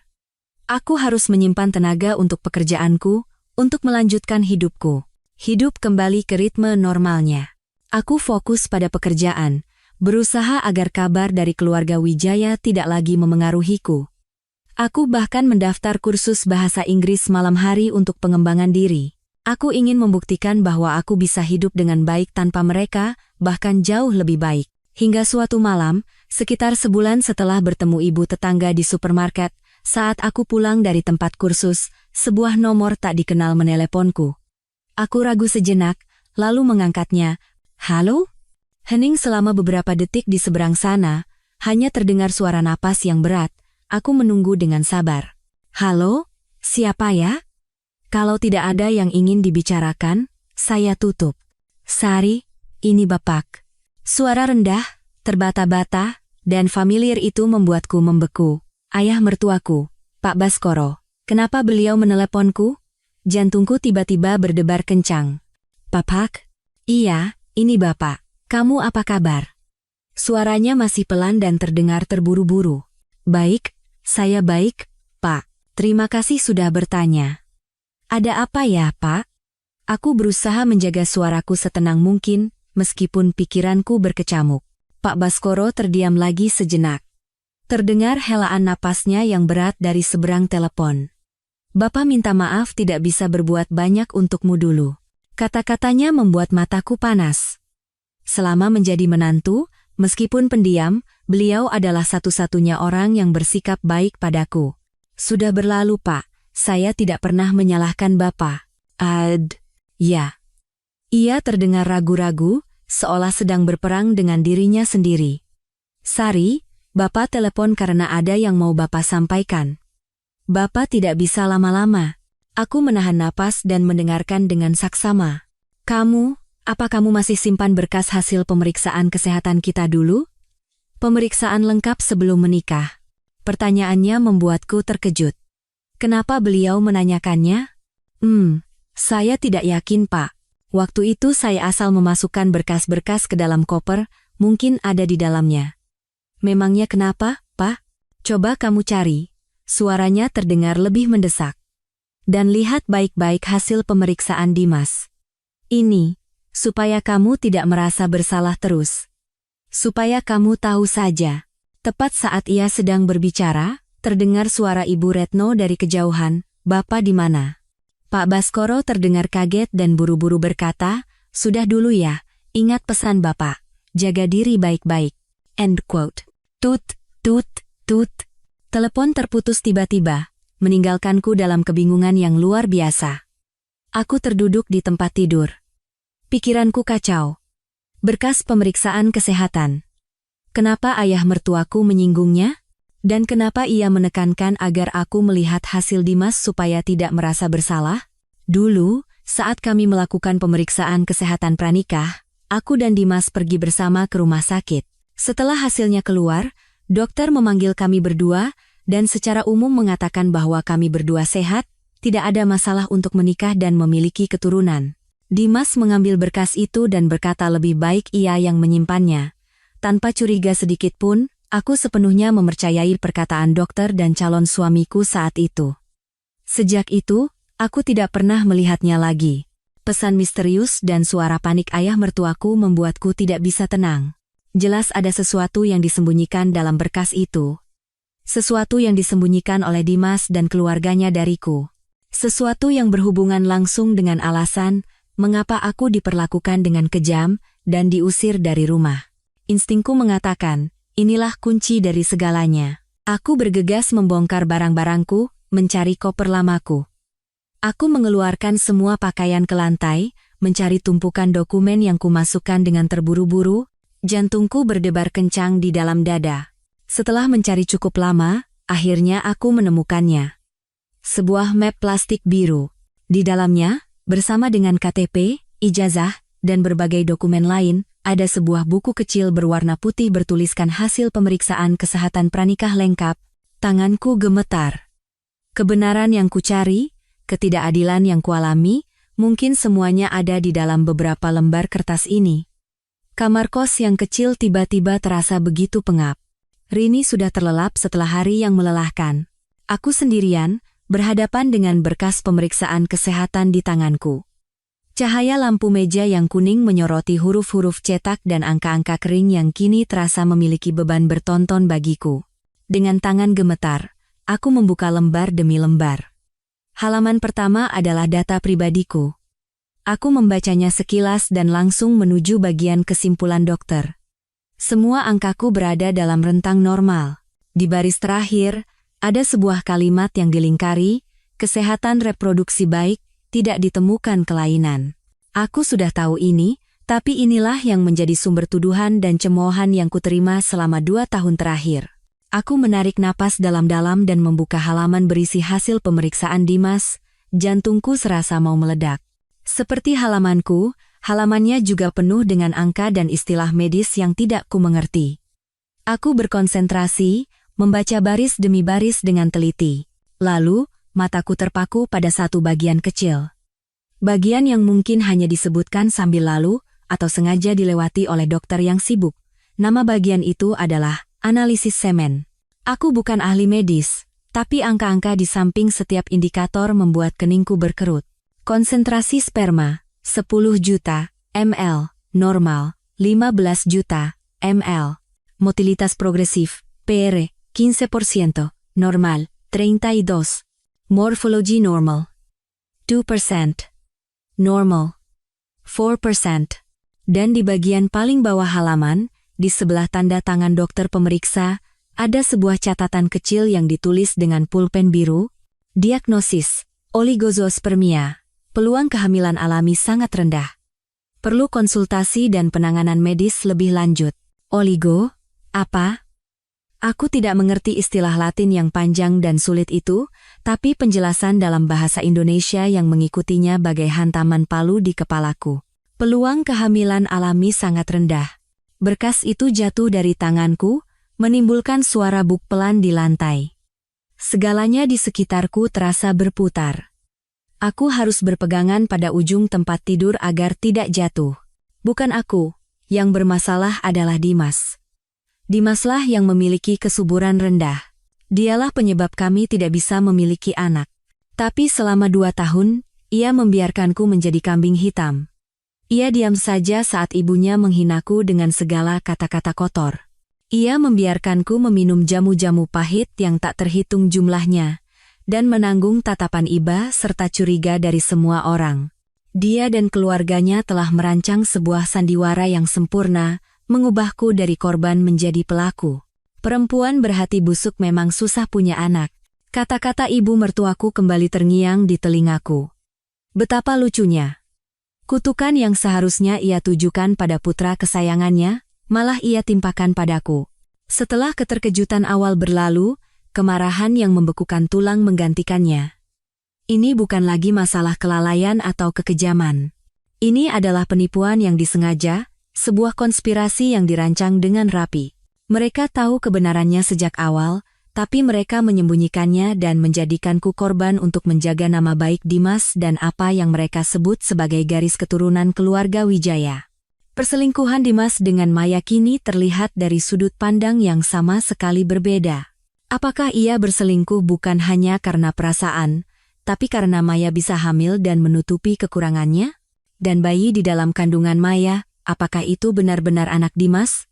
Aku harus menyimpan tenaga untuk pekerjaanku, untuk melanjutkan hidupku. Hidup kembali ke ritme normalnya. Aku fokus pada pekerjaan, berusaha agar kabar dari keluarga Wijaya tidak lagi memengaruhiku. Aku bahkan mendaftar kursus bahasa Inggris malam hari untuk pengembangan diri. Aku ingin membuktikan bahwa aku bisa hidup dengan baik tanpa mereka, bahkan jauh lebih baik. Hingga suatu malam, sekitar sebulan setelah bertemu ibu tetangga di supermarket, saat aku pulang dari tempat kursus, sebuah nomor tak dikenal meneleponku. Aku ragu sejenak, lalu mengangkatnya. Halo? Hening selama beberapa detik di seberang sana, hanya terdengar suara napas yang berat. Aku menunggu dengan sabar. Halo? Siapa ya? Kalau tidak ada yang ingin dibicarakan, saya tutup. Sari, ini Bapak. Suara rendah, terbata-bata, dan familiar itu membuatku membeku. Ayah mertuaku, Pak Baskoro. Kenapa beliau meneleponku? Jantungku tiba-tiba berdebar kencang. Bapak? Iya, ini Bapak. Kamu apa kabar? Suaranya masih pelan dan terdengar terburu-buru. Baik, saya baik, Pak. Terima kasih sudah bertanya. Ada apa ya, Pak? Aku berusaha menjaga suaraku setenang mungkin, meskipun pikiranku berkecamuk. Pak Baskoro terdiam lagi sejenak. Terdengar helaan napasnya yang berat dari seberang telepon. Bapak minta maaf tidak bisa berbuat banyak untukmu dulu. Kata-katanya membuat mataku panas. Selama menjadi menantu, meskipun pendiam, beliau adalah satu-satunya orang yang bersikap baik padaku. Sudah berlalu, Pak. Saya tidak pernah menyalahkan Bapak. Ya. Ia terdengar ragu-ragu, seolah sedang berperang dengan dirinya sendiri. Sari, Bapak telepon karena ada yang mau Bapak sampaikan. Bapak tidak bisa lama-lama. Aku menahan napas dan mendengarkan dengan saksama. Apa kamu masih simpan berkas hasil pemeriksaan kesehatan kita dulu? Pemeriksaan lengkap sebelum menikah. Pertanyaannya membuatku terkejut. Kenapa beliau menanyakannya? Saya tidak yakin, Pak. Waktu itu saya asal memasukkan berkas-berkas ke dalam koper, mungkin ada di dalamnya. Memangnya kenapa, Pak? Coba kamu cari. Suaranya terdengar lebih mendesak. Dan lihat baik-baik hasil pemeriksaan Dimas. Ini, supaya kamu tidak merasa bersalah terus. Supaya kamu tahu saja. Tepat saat ia sedang berbicara, terdengar suara Ibu Retno dari kejauhan, Bapak di mana? Pak Baskoro terdengar kaget dan buru-buru berkata, sudah dulu ya, ingat pesan Bapak, jaga diri baik-baik. End quote. Tut, tut, tut. Telepon terputus tiba-tiba, meninggalkanku dalam kebingungan yang luar biasa. Aku terduduk di tempat tidur. Pikiranku kacau. Berkas pemeriksaan kesehatan. Kenapa ayah mertuaku menyinggungnya? Dan kenapa ia menekankan agar aku melihat hasil Dimas supaya tidak merasa bersalah? Dulu, saat kami melakukan pemeriksaan kesehatan pranikah, aku dan Dimas pergi bersama ke rumah sakit. Setelah hasilnya keluar, dokter memanggil kami berdua, dan secara umum mengatakan bahwa kami berdua sehat, tidak ada masalah untuk menikah dan memiliki keturunan. Dimas mengambil berkas itu dan berkata lebih baik ia yang menyimpannya. Tanpa curiga sedikit pun, aku sepenuhnya mempercayai perkataan dokter dan calon suamiku saat itu. Sejak itu, aku tidak pernah melihatnya lagi. Pesan misterius dan suara panik ayah mertuaku membuatku tidak bisa tenang. Jelas ada sesuatu yang disembunyikan dalam berkas itu. Sesuatu yang disembunyikan oleh Dimas dan keluarganya dariku. Sesuatu yang berhubungan langsung dengan alasan mengapa aku diperlakukan dengan kejam dan diusir dari rumah. Instingku mengatakan, inilah kunci dari segalanya. Aku bergegas membongkar barang-barangku, mencari koper lamaku. Aku mengeluarkan semua pakaian ke lantai, mencari tumpukan dokumen yang kumasukkan dengan terburu-buru. Jantungku berdebar kencang di dalam dada. Setelah mencari cukup lama, akhirnya aku menemukannya. Sebuah map plastik biru. Di dalamnya, bersama dengan KTP, ijazah, dan berbagai dokumen lain, ada sebuah buku kecil berwarna putih bertuliskan hasil pemeriksaan kesehatan pranikah lengkap. Tanganku gemetar. Kebenaran yang kucari, ketidakadilan yang kualami, mungkin semuanya ada di dalam beberapa lembar kertas ini. Kamar kos yang kecil tiba-tiba terasa begitu pengap. Rini sudah terlelap setelah hari yang melelahkan. Aku sendirian, berhadapan dengan berkas pemeriksaan kesehatan di tanganku. Cahaya lampu meja yang kuning menyoroti huruf-huruf cetak dan angka-angka kering yang kini terasa memiliki beban bertonton bagiku. Dengan tangan gemetar, aku membuka lembar demi lembar. Halaman pertama adalah data pribadiku. Aku membacanya sekilas dan langsung menuju bagian kesimpulan dokter. Semua angkaku berada dalam rentang normal. Di baris terakhir, ada sebuah kalimat yang dilingkari, kesehatan reproduksi baik, tidak ditemukan kelainan. Aku sudah tahu ini, tapi inilah yang menjadi sumber tuduhan dan cemoohan yang kuterima selama 2 tahun terakhir. Aku menarik napas dalam-dalam dan membuka halaman berisi hasil pemeriksaan Dimas, jantungku serasa mau meledak. Seperti halamanku, halamannya juga penuh dengan angka dan istilah medis yang tidak ku mengerti. Aku berkonsentrasi, membaca baris demi baris dengan teliti. Lalu, mataku terpaku pada satu bagian kecil. Bagian yang mungkin hanya disebutkan sambil lalu, atau sengaja dilewati oleh dokter yang sibuk. Nama bagian itu adalah analisis semen. Aku bukan ahli medis, tapi angka-angka di samping setiap indikator membuat keningku berkerut. Konsentrasi sperma, 10 juta ml, normal, 15 juta ml. Motilitas progresif, PR, 15%, normal, 32. Morphology normal, 2%, normal, 4%. Dan di bagian paling bawah halaman, di sebelah tanda tangan dokter pemeriksa, ada sebuah catatan kecil yang ditulis dengan pulpen biru. Diagnosis, oligozoospermia. Peluang kehamilan alami sangat rendah. Perlu konsultasi dan penanganan medis lebih lanjut. Oligo? Apa? Aku tidak mengerti istilah Latin yang panjang dan sulit itu, tapi penjelasan dalam bahasa Indonesia yang mengikutinya bagai hantaman palu di kepalaku. Peluang kehamilan alami sangat rendah. Berkas itu jatuh dari tanganku, menimbulkan suara buk pelan di lantai. Segalanya di sekitarku terasa berputar. Aku harus berpegangan pada ujung tempat tidur agar tidak jatuh. Bukan aku, yang bermasalah adalah Dimas. Dimaslah yang memiliki kesuburan rendah. Dialah penyebab kami tidak bisa memiliki anak. Tapi selama 2 tahun, ia membiarkanku menjadi kambing hitam. Ia diam saja saat ibunya menghinaku dengan segala kata-kata kotor. Ia membiarkanku meminum jamu-jamu pahit yang tak terhitung jumlahnya, dan menanggung tatapan iba serta curiga dari semua orang. Dia dan keluarganya telah merancang sebuah sandiwara yang sempurna, mengubahku dari korban menjadi pelaku. Perempuan berhati busuk memang susah punya anak. Kata-kata ibu mertuaku kembali terngiang di telingaku. Betapa lucunya. Kutukan yang seharusnya ia tujukan pada putra kesayangannya, malah ia timpakan padaku. Setelah keterkejutan awal berlalu, kemarahan yang membekukan tulang menggantikannya. Ini bukan lagi masalah kelalaian atau kekejaman. Ini adalah penipuan yang disengaja, sebuah konspirasi yang dirancang dengan rapi. Mereka tahu kebenarannya sejak awal, tapi mereka menyembunyikannya dan menjadikanku korban untuk menjaga nama baik Dimas dan apa yang mereka sebut sebagai garis keturunan keluarga Wijaya. Perselingkuhan Dimas dengan Maya kini terlihat dari sudut pandang yang sama sekali berbeda. Apakah ia berselingkuh bukan hanya karena perasaan, tapi karena Maya bisa hamil dan menutupi kekurangannya? Dan bayi di dalam kandungan Maya, apakah itu benar-benar anak Dimas?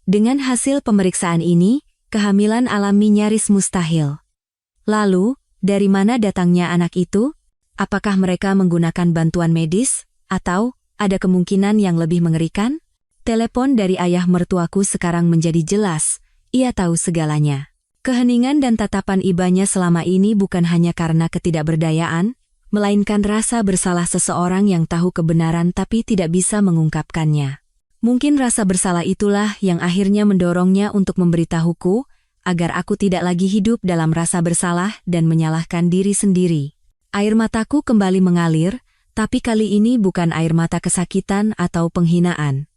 Dengan hasil pemeriksaan ini, kehamilan alami nyaris mustahil. Lalu, dari mana datangnya anak itu? Apakah mereka menggunakan bantuan medis? Atau, ada kemungkinan yang lebih mengerikan? Telepon dari ayah mertuaku sekarang menjadi jelas, ia tahu segalanya. Keheningan dan tatapan ibanya selama ini bukan hanya karena ketidakberdayaan, melainkan rasa bersalah seseorang yang tahu kebenaran tapi tidak bisa mengungkapkannya. Mungkin rasa bersalah itulah yang akhirnya mendorongnya untuk memberitahuku, agar aku tidak lagi hidup dalam rasa bersalah dan menyalahkan diri sendiri. Air mataku kembali mengalir, tapi kali ini bukan air mata kesakitan atau penghinaan.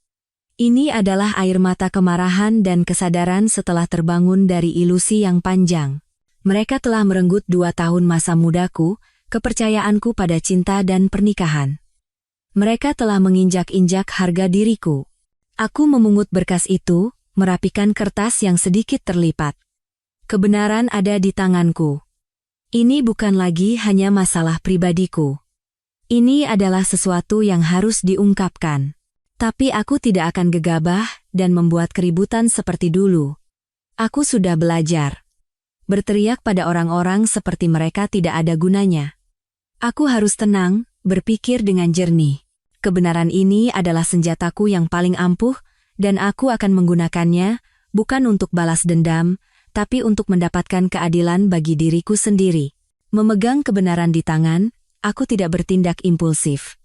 Ini adalah air mata kemarahan dan kesadaran setelah terbangun dari ilusi yang panjang. Mereka telah merenggut 2 tahun masa mudaku, kepercayaanku pada cinta dan pernikahan. Mereka telah menginjak-injak harga diriku. Aku memungut berkas itu, merapikan kertas yang sedikit terlipat. Kebenaran ada di tanganku. Ini bukan lagi hanya masalah pribadiku. Ini adalah sesuatu yang harus diungkapkan. Tapi aku tidak akan gegabah dan membuat keributan seperti dulu. Aku sudah belajar. Berteriak pada orang-orang seperti mereka tidak ada gunanya. Aku harus tenang, berpikir dengan jernih. Kebenaran ini adalah senjataku yang paling ampuh, dan aku akan menggunakannya, bukan untuk balas dendam, tapi untuk mendapatkan keadilan bagi diriku sendiri. Memegang kebenaran di tangan, aku tidak bertindak impulsif.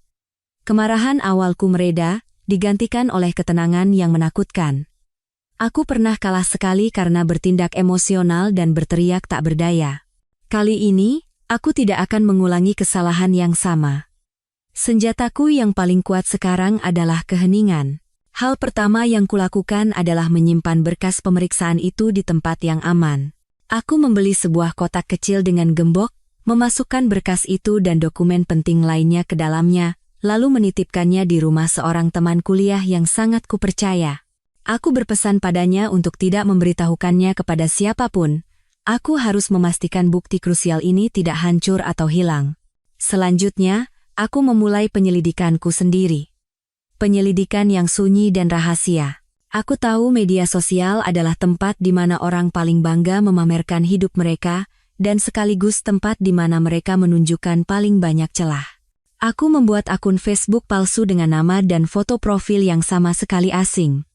Kemarahan awalku mereda, digantikan oleh ketenangan yang menakutkan. Aku pernah kalah sekali karena bertindak emosional dan berteriak tak berdaya. Kali ini, aku tidak akan mengulangi kesalahan yang sama. Senjataku yang paling kuat sekarang adalah keheningan. Hal pertama yang kulakukan adalah menyimpan berkas pemeriksaan itu di tempat yang aman. Aku membeli sebuah kotak kecil dengan gembok, memasukkan berkas itu dan dokumen penting lainnya ke dalamnya, lalu menitipkannya di rumah seorang teman kuliah yang sangat kupercaya. Aku berpesan padanya untuk tidak memberitahukannya kepada siapapun. Aku harus memastikan bukti krusial ini tidak hancur atau hilang. Selanjutnya, aku memulai penyelidikanku sendiri. Penyelidikan yang sunyi dan rahasia. Aku tahu media sosial adalah tempat di mana orang paling bangga memamerkan hidup mereka, dan sekaligus tempat di mana mereka menunjukkan paling banyak celah. Aku membuat akun Facebook palsu dengan nama dan foto profil yang sama sekali asing.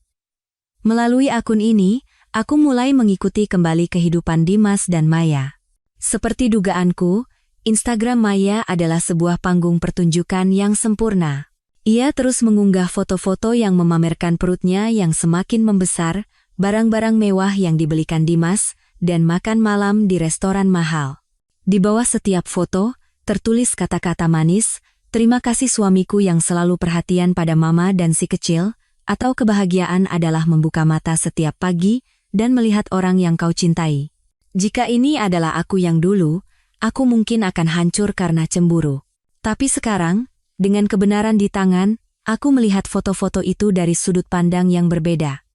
Melalui akun ini, aku mulai mengikuti kembali kehidupan Dimas dan Maya. Seperti dugaanku, Instagram Maya adalah sebuah panggung pertunjukan yang sempurna. Ia terus mengunggah foto-foto yang memamerkan perutnya yang semakin membesar, barang-barang mewah yang dibelikan Dimas, dan makan malam di restoran mahal. Di bawah setiap foto, tertulis kata-kata manis, "Terima kasih suamiku yang selalu perhatian pada mama dan si kecil," atau "Kebahagiaan adalah membuka mata setiap pagi dan melihat orang yang kau cintai." Jika ini adalah aku yang dulu, aku mungkin akan hancur karena cemburu. Tapi sekarang, dengan kebenaran di tangan, aku melihat foto-foto itu dari sudut pandang yang berbeda.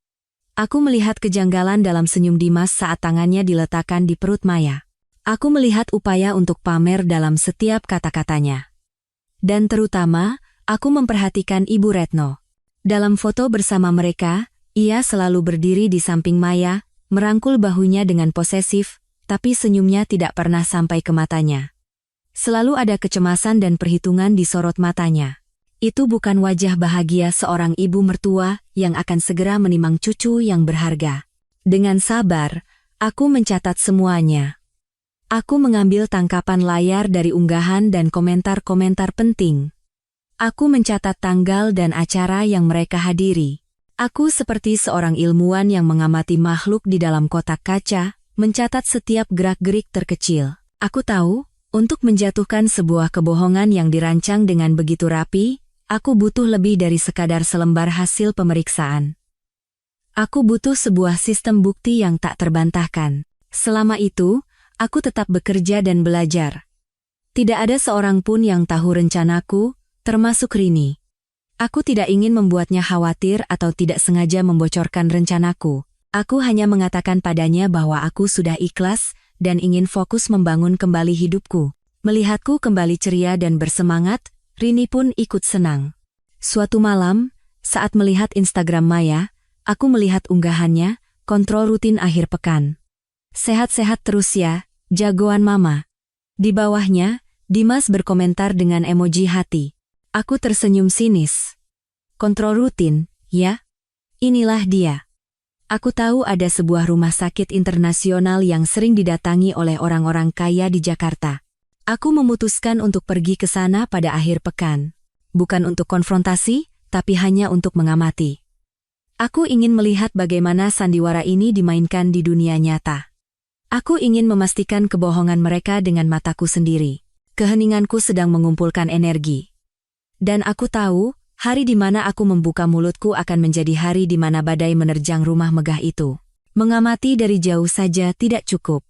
Aku melihat kejanggalan dalam senyum Dimas saat tangannya diletakkan di perut Maya. Aku melihat upaya untuk pamer dalam setiap kata-katanya. Dan terutama, aku memperhatikan Ibu Retno. Dalam foto bersama mereka, ia selalu berdiri di samping Maya, merangkul bahunya dengan posesif, tapi senyumnya tidak pernah sampai ke matanya. Selalu ada kecemasan dan perhitungan di sorot matanya. Itu bukan wajah bahagia seorang ibu mertua yang akan segera menimang cucu yang berharga. Dengan sabar, aku mencatat semuanya. Aku mengambil tangkapan layar dari unggahan dan komentar-komentar penting. Aku mencatat tanggal dan acara yang mereka hadiri. Aku seperti seorang ilmuwan yang mengamati makhluk di dalam kotak kaca, mencatat setiap gerak-gerik terkecil. Aku tahu, untuk menjatuhkan sebuah kebohongan yang dirancang dengan begitu rapi, aku butuh lebih dari sekadar selembar hasil pemeriksaan. Aku butuh sebuah sistem bukti yang tak terbantahkan. Selama itu, aku tetap bekerja dan belajar. Tidak ada seorang pun yang tahu rencanaku, termasuk Rini. Aku tidak ingin membuatnya khawatir atau tidak sengaja membocorkan rencanaku. Aku hanya mengatakan padanya bahwa aku sudah ikhlas dan ingin fokus membangun kembali hidupku. Melihatku kembali ceria dan bersemangat, Rini pun ikut senang. Suatu malam, saat melihat Instagram Maya, aku melihat unggahannya, kontrol rutin akhir pekan. Sehat-sehat terus ya, jagoan mama. Di bawahnya, Dimas berkomentar dengan emoji hati. Aku tersenyum sinis. Kontrol rutin, ya? Inilah dia. Aku tahu ada sebuah rumah sakit internasional yang sering didatangi oleh orang-orang kaya di Jakarta. Aku memutuskan untuk pergi ke sana pada akhir pekan. Bukan untuk konfrontasi, tapi hanya untuk mengamati. Aku ingin melihat bagaimana sandiwara ini dimainkan di dunia nyata. Aku ingin memastikan kebohongan mereka dengan mataku sendiri. Keheninganku sedang mengumpulkan energi. Dan aku tahu, hari di mana aku membuka mulutku akan menjadi hari di mana badai menerjang rumah megah itu. Mengamati dari jauh saja tidak cukup.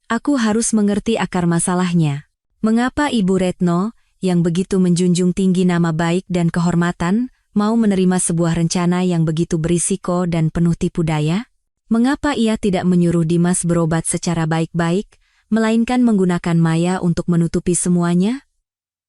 Aku harus mengerti akar masalahnya. Mengapa Ibu Retno, yang begitu menjunjung tinggi nama baik dan kehormatan, mau menerima sebuah rencana yang begitu berisiko dan penuh tipu daya? Mengapa ia tidak menyuruh Dimas berobat secara baik-baik, melainkan menggunakan Maya untuk menutupi semuanya?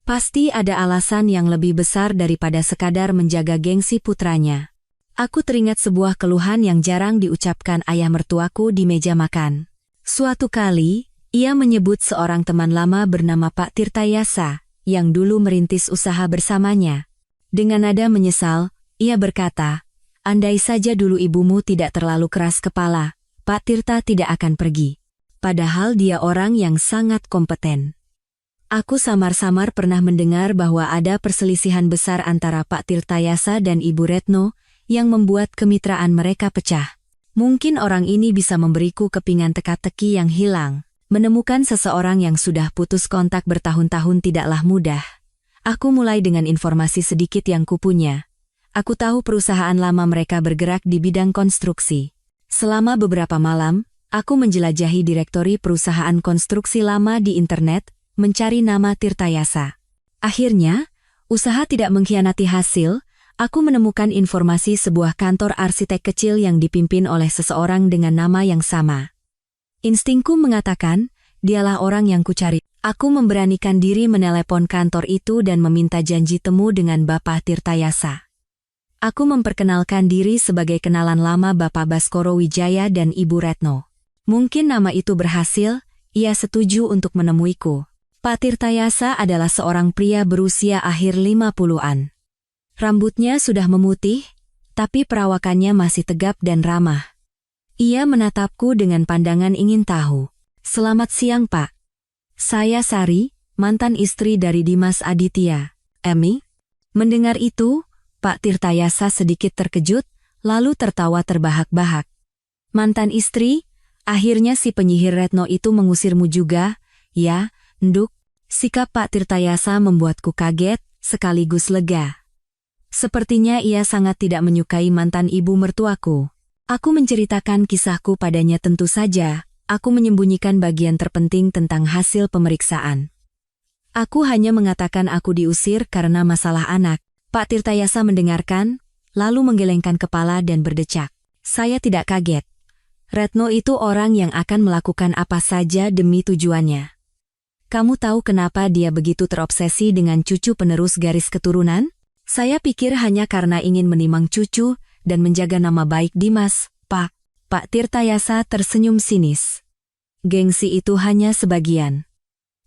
Pasti ada alasan yang lebih besar daripada sekadar menjaga gengsi putranya. Aku teringat sebuah keluhan yang jarang diucapkan ayah mertuaku di meja makan. Suatu kali, ia menyebut seorang teman lama bernama Pak Tirtayasa, yang dulu merintis usaha bersamanya. Dengan nada menyesal, ia berkata, "Andai saja dulu ibumu tidak terlalu keras kepala, Pak Tirta tidak akan pergi." Padahal dia orang yang sangat kompeten. Aku samar-samar pernah mendengar bahwa ada perselisihan besar antara Pak Tirtayasa dan Ibu Retno yang membuat kemitraan mereka pecah. Mungkin orang ini bisa memberiku kepingan teka-teki yang hilang. Menemukan seseorang yang sudah putus kontak bertahun-tahun tidaklah mudah. Aku mulai dengan informasi sedikit yang kupunya. Aku tahu perusahaan lama mereka bergerak di bidang konstruksi. Selama beberapa malam, aku menjelajahi direktori perusahaan konstruksi lama di internet, mencari nama Tirtayasa. Akhirnya, usaha tidak mengkhianati hasil, aku menemukan informasi sebuah kantor arsitek kecil yang dipimpin oleh seseorang dengan nama yang sama. Instingku mengatakan, dialah orang yang kucari. Aku memberanikan diri menelepon kantor itu dan meminta janji temu dengan Bapak Tirtayasa. Aku memperkenalkan diri sebagai kenalan lama Bapak Baskoro Wijaya dan Ibu Retno. Mungkin nama itu berhasil, ia setuju untuk menemuiku. Pak Tirtayasa adalah seorang pria berusia akhir 50-an. Rambutnya sudah memutih, tapi perawakannya masih tegap dan ramah. Ia menatapku dengan pandangan ingin tahu. "Selamat siang, Pak. Saya Sari, mantan istri dari Dimas Aditya." "Emi?" Mendengar itu, Pak Tirtayasa sedikit terkejut, lalu tertawa terbahak-bahak. "Mantan istri? Akhirnya si penyihir Retno itu mengusirmu juga, ya?" "Nduk." Sikap Pak Tirtayasa membuatku kaget, sekaligus lega. Sepertinya ia sangat tidak menyukai mantan ibu mertuaku. Aku menceritakan kisahku padanya tentu saja, aku menyembunyikan bagian terpenting tentang hasil pemeriksaan. Aku hanya mengatakan aku diusir karena masalah anak. Pak Tirtayasa mendengarkan, lalu menggelengkan kepala dan berdecak. Saya tidak kaget. Retno itu orang yang akan melakukan apa saja demi tujuannya. Kamu tahu kenapa dia begitu terobsesi dengan cucu penerus garis keturunan? Saya pikir hanya karena ingin menimang cucu dan menjaga nama baik Dimas, Pak. Pak Tirtayasa tersenyum sinis. Gengsi itu hanya sebagian.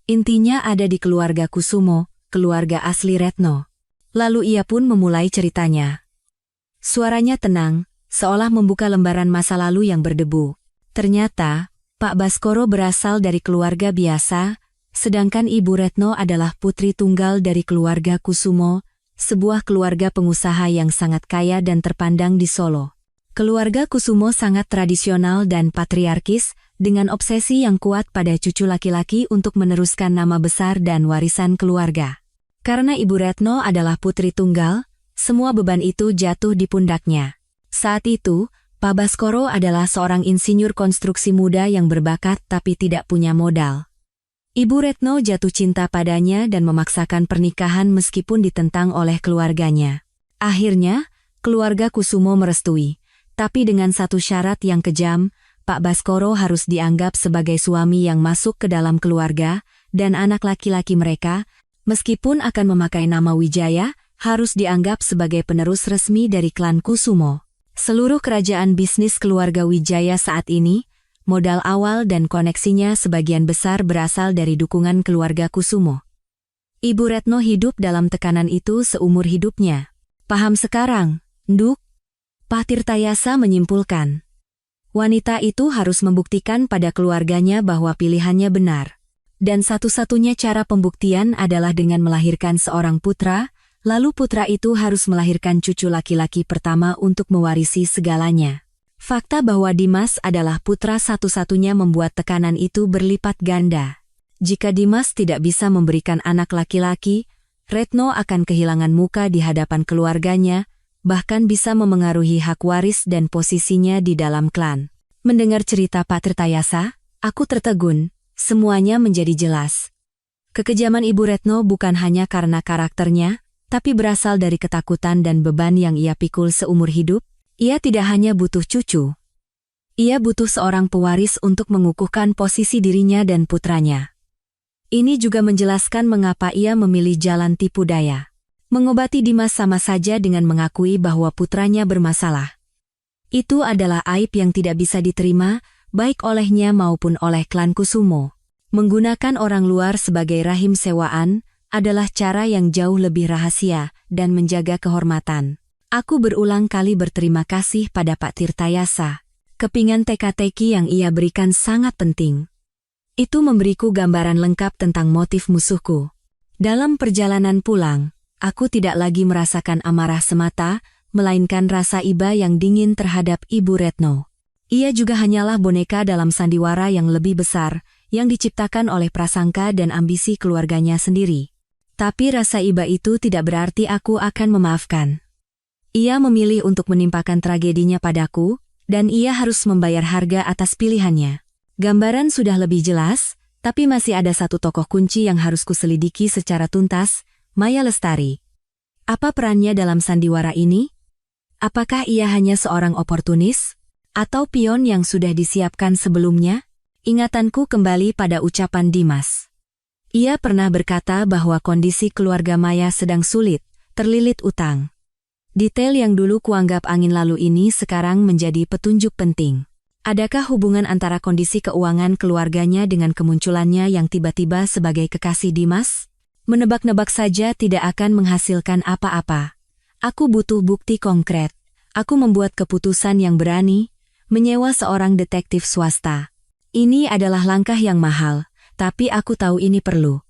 Intinya ada di keluarga Kusumo, keluarga asli Retno. Lalu ia pun memulai ceritanya. Suaranya tenang, seolah membuka lembaran masa lalu yang berdebu. Ternyata, Pak Baskoro berasal dari keluarga biasa, sedangkan Ibu Retno adalah putri tunggal dari keluarga Kusumo, sebuah keluarga pengusaha yang sangat kaya dan terpandang di Solo. Keluarga Kusumo sangat tradisional dan patriarkis, dengan obsesi yang kuat pada cucu laki-laki untuk meneruskan nama besar dan warisan keluarga. Karena Ibu Retno adalah putri tunggal, semua beban itu jatuh di pundaknya. Saat itu, Pak Baskoro adalah seorang insinyur konstruksi muda yang berbakat tapi tidak punya modal. Ibu Retno jatuh cinta padanya dan memaksakan pernikahan meskipun ditentang oleh keluarganya. Akhirnya, keluarga Kusumo merestui, tapi dengan satu syarat yang kejam, Pak Baskoro harus dianggap sebagai suami yang masuk ke dalam keluarga, dan anak laki-laki mereka, meskipun akan memakai nama Wijaya, harus dianggap sebagai penerus resmi dari klan Kusumo. Seluruh kerajaan bisnis keluarga Wijaya saat ini, modal awal dan koneksinya sebagian besar berasal dari dukungan keluarga Kusumo. Ibu Retno hidup dalam tekanan itu seumur hidupnya. Paham sekarang, Nduk? Pak Tirtayasa menyimpulkan. Wanita itu harus membuktikan pada keluarganya bahwa pilihannya benar. Dan satu-satunya cara pembuktian adalah dengan melahirkan seorang putra, lalu putra itu harus melahirkan cucu laki-laki pertama untuk mewarisi segalanya. Fakta bahwa Dimas adalah putra satu-satunya membuat tekanan itu berlipat ganda. Jika Dimas tidak bisa memberikan anak laki-laki, Retno akan kehilangan muka di hadapan keluarganya, bahkan bisa memengaruhi hak waris dan posisinya di dalam klan. Mendengar cerita Pak Tirtayasa, aku tertegun, semuanya menjadi jelas. Kekejaman Ibu Retno bukan hanya karena karakternya, tapi berasal dari ketakutan dan beban yang ia pikul seumur hidup. Ia tidak hanya butuh cucu. Ia butuh seorang pewaris untuk mengukuhkan posisi dirinya dan putranya. Ini juga menjelaskan mengapa ia memilih jalan tipu daya. Mengobati Dimas sama saja dengan mengakui bahwa putranya bermasalah. Itu adalah aib yang tidak bisa diterima, baik olehnya maupun oleh klan Kusumo. Menggunakan orang luar sebagai rahim sewaan adalah cara yang jauh lebih rahasia dan menjaga kehormatan. Aku berulang kali berterima kasih pada Pak Tirtayasa. Kepingan teka-teki yang ia berikan sangat penting. Itu memberiku gambaran lengkap tentang motif musuhku. Dalam perjalanan pulang, aku tidak lagi merasakan amarah semata, melainkan rasa iba yang dingin terhadap Ibu Retno. Ia juga hanyalah boneka dalam sandiwara yang lebih besar, yang diciptakan oleh prasangka dan ambisi keluarganya sendiri. Tapi rasa iba itu tidak berarti aku akan memaafkan. Ia memilih untuk menimpakan tragedinya padaku, dan ia harus membayar harga atas pilihannya. Gambaran sudah lebih jelas, tapi masih ada satu tokoh kunci yang harus kuselidiki secara tuntas, Maya Lestari. Apa perannya dalam sandiwara ini? Apakah ia hanya seorang oportunis? Atau pion yang sudah disiapkan sebelumnya? Ingatanku kembali pada ucapan Dimas. Ia pernah berkata bahwa kondisi keluarga Maya sedang sulit, terlilit utang. Detail yang dulu kuanggap angin lalu ini sekarang menjadi petunjuk penting. Adakah hubungan antara kondisi keuangan keluarganya dengan kemunculannya yang tiba-tiba sebagai kekasih Dimas? Menebak-nebak saja tidak akan menghasilkan apa-apa. Aku butuh bukti konkret. Aku membuat keputusan yang berani, menyewa seorang detektif swasta. Ini adalah langkah yang mahal. Tapi aku tahu ini perlu.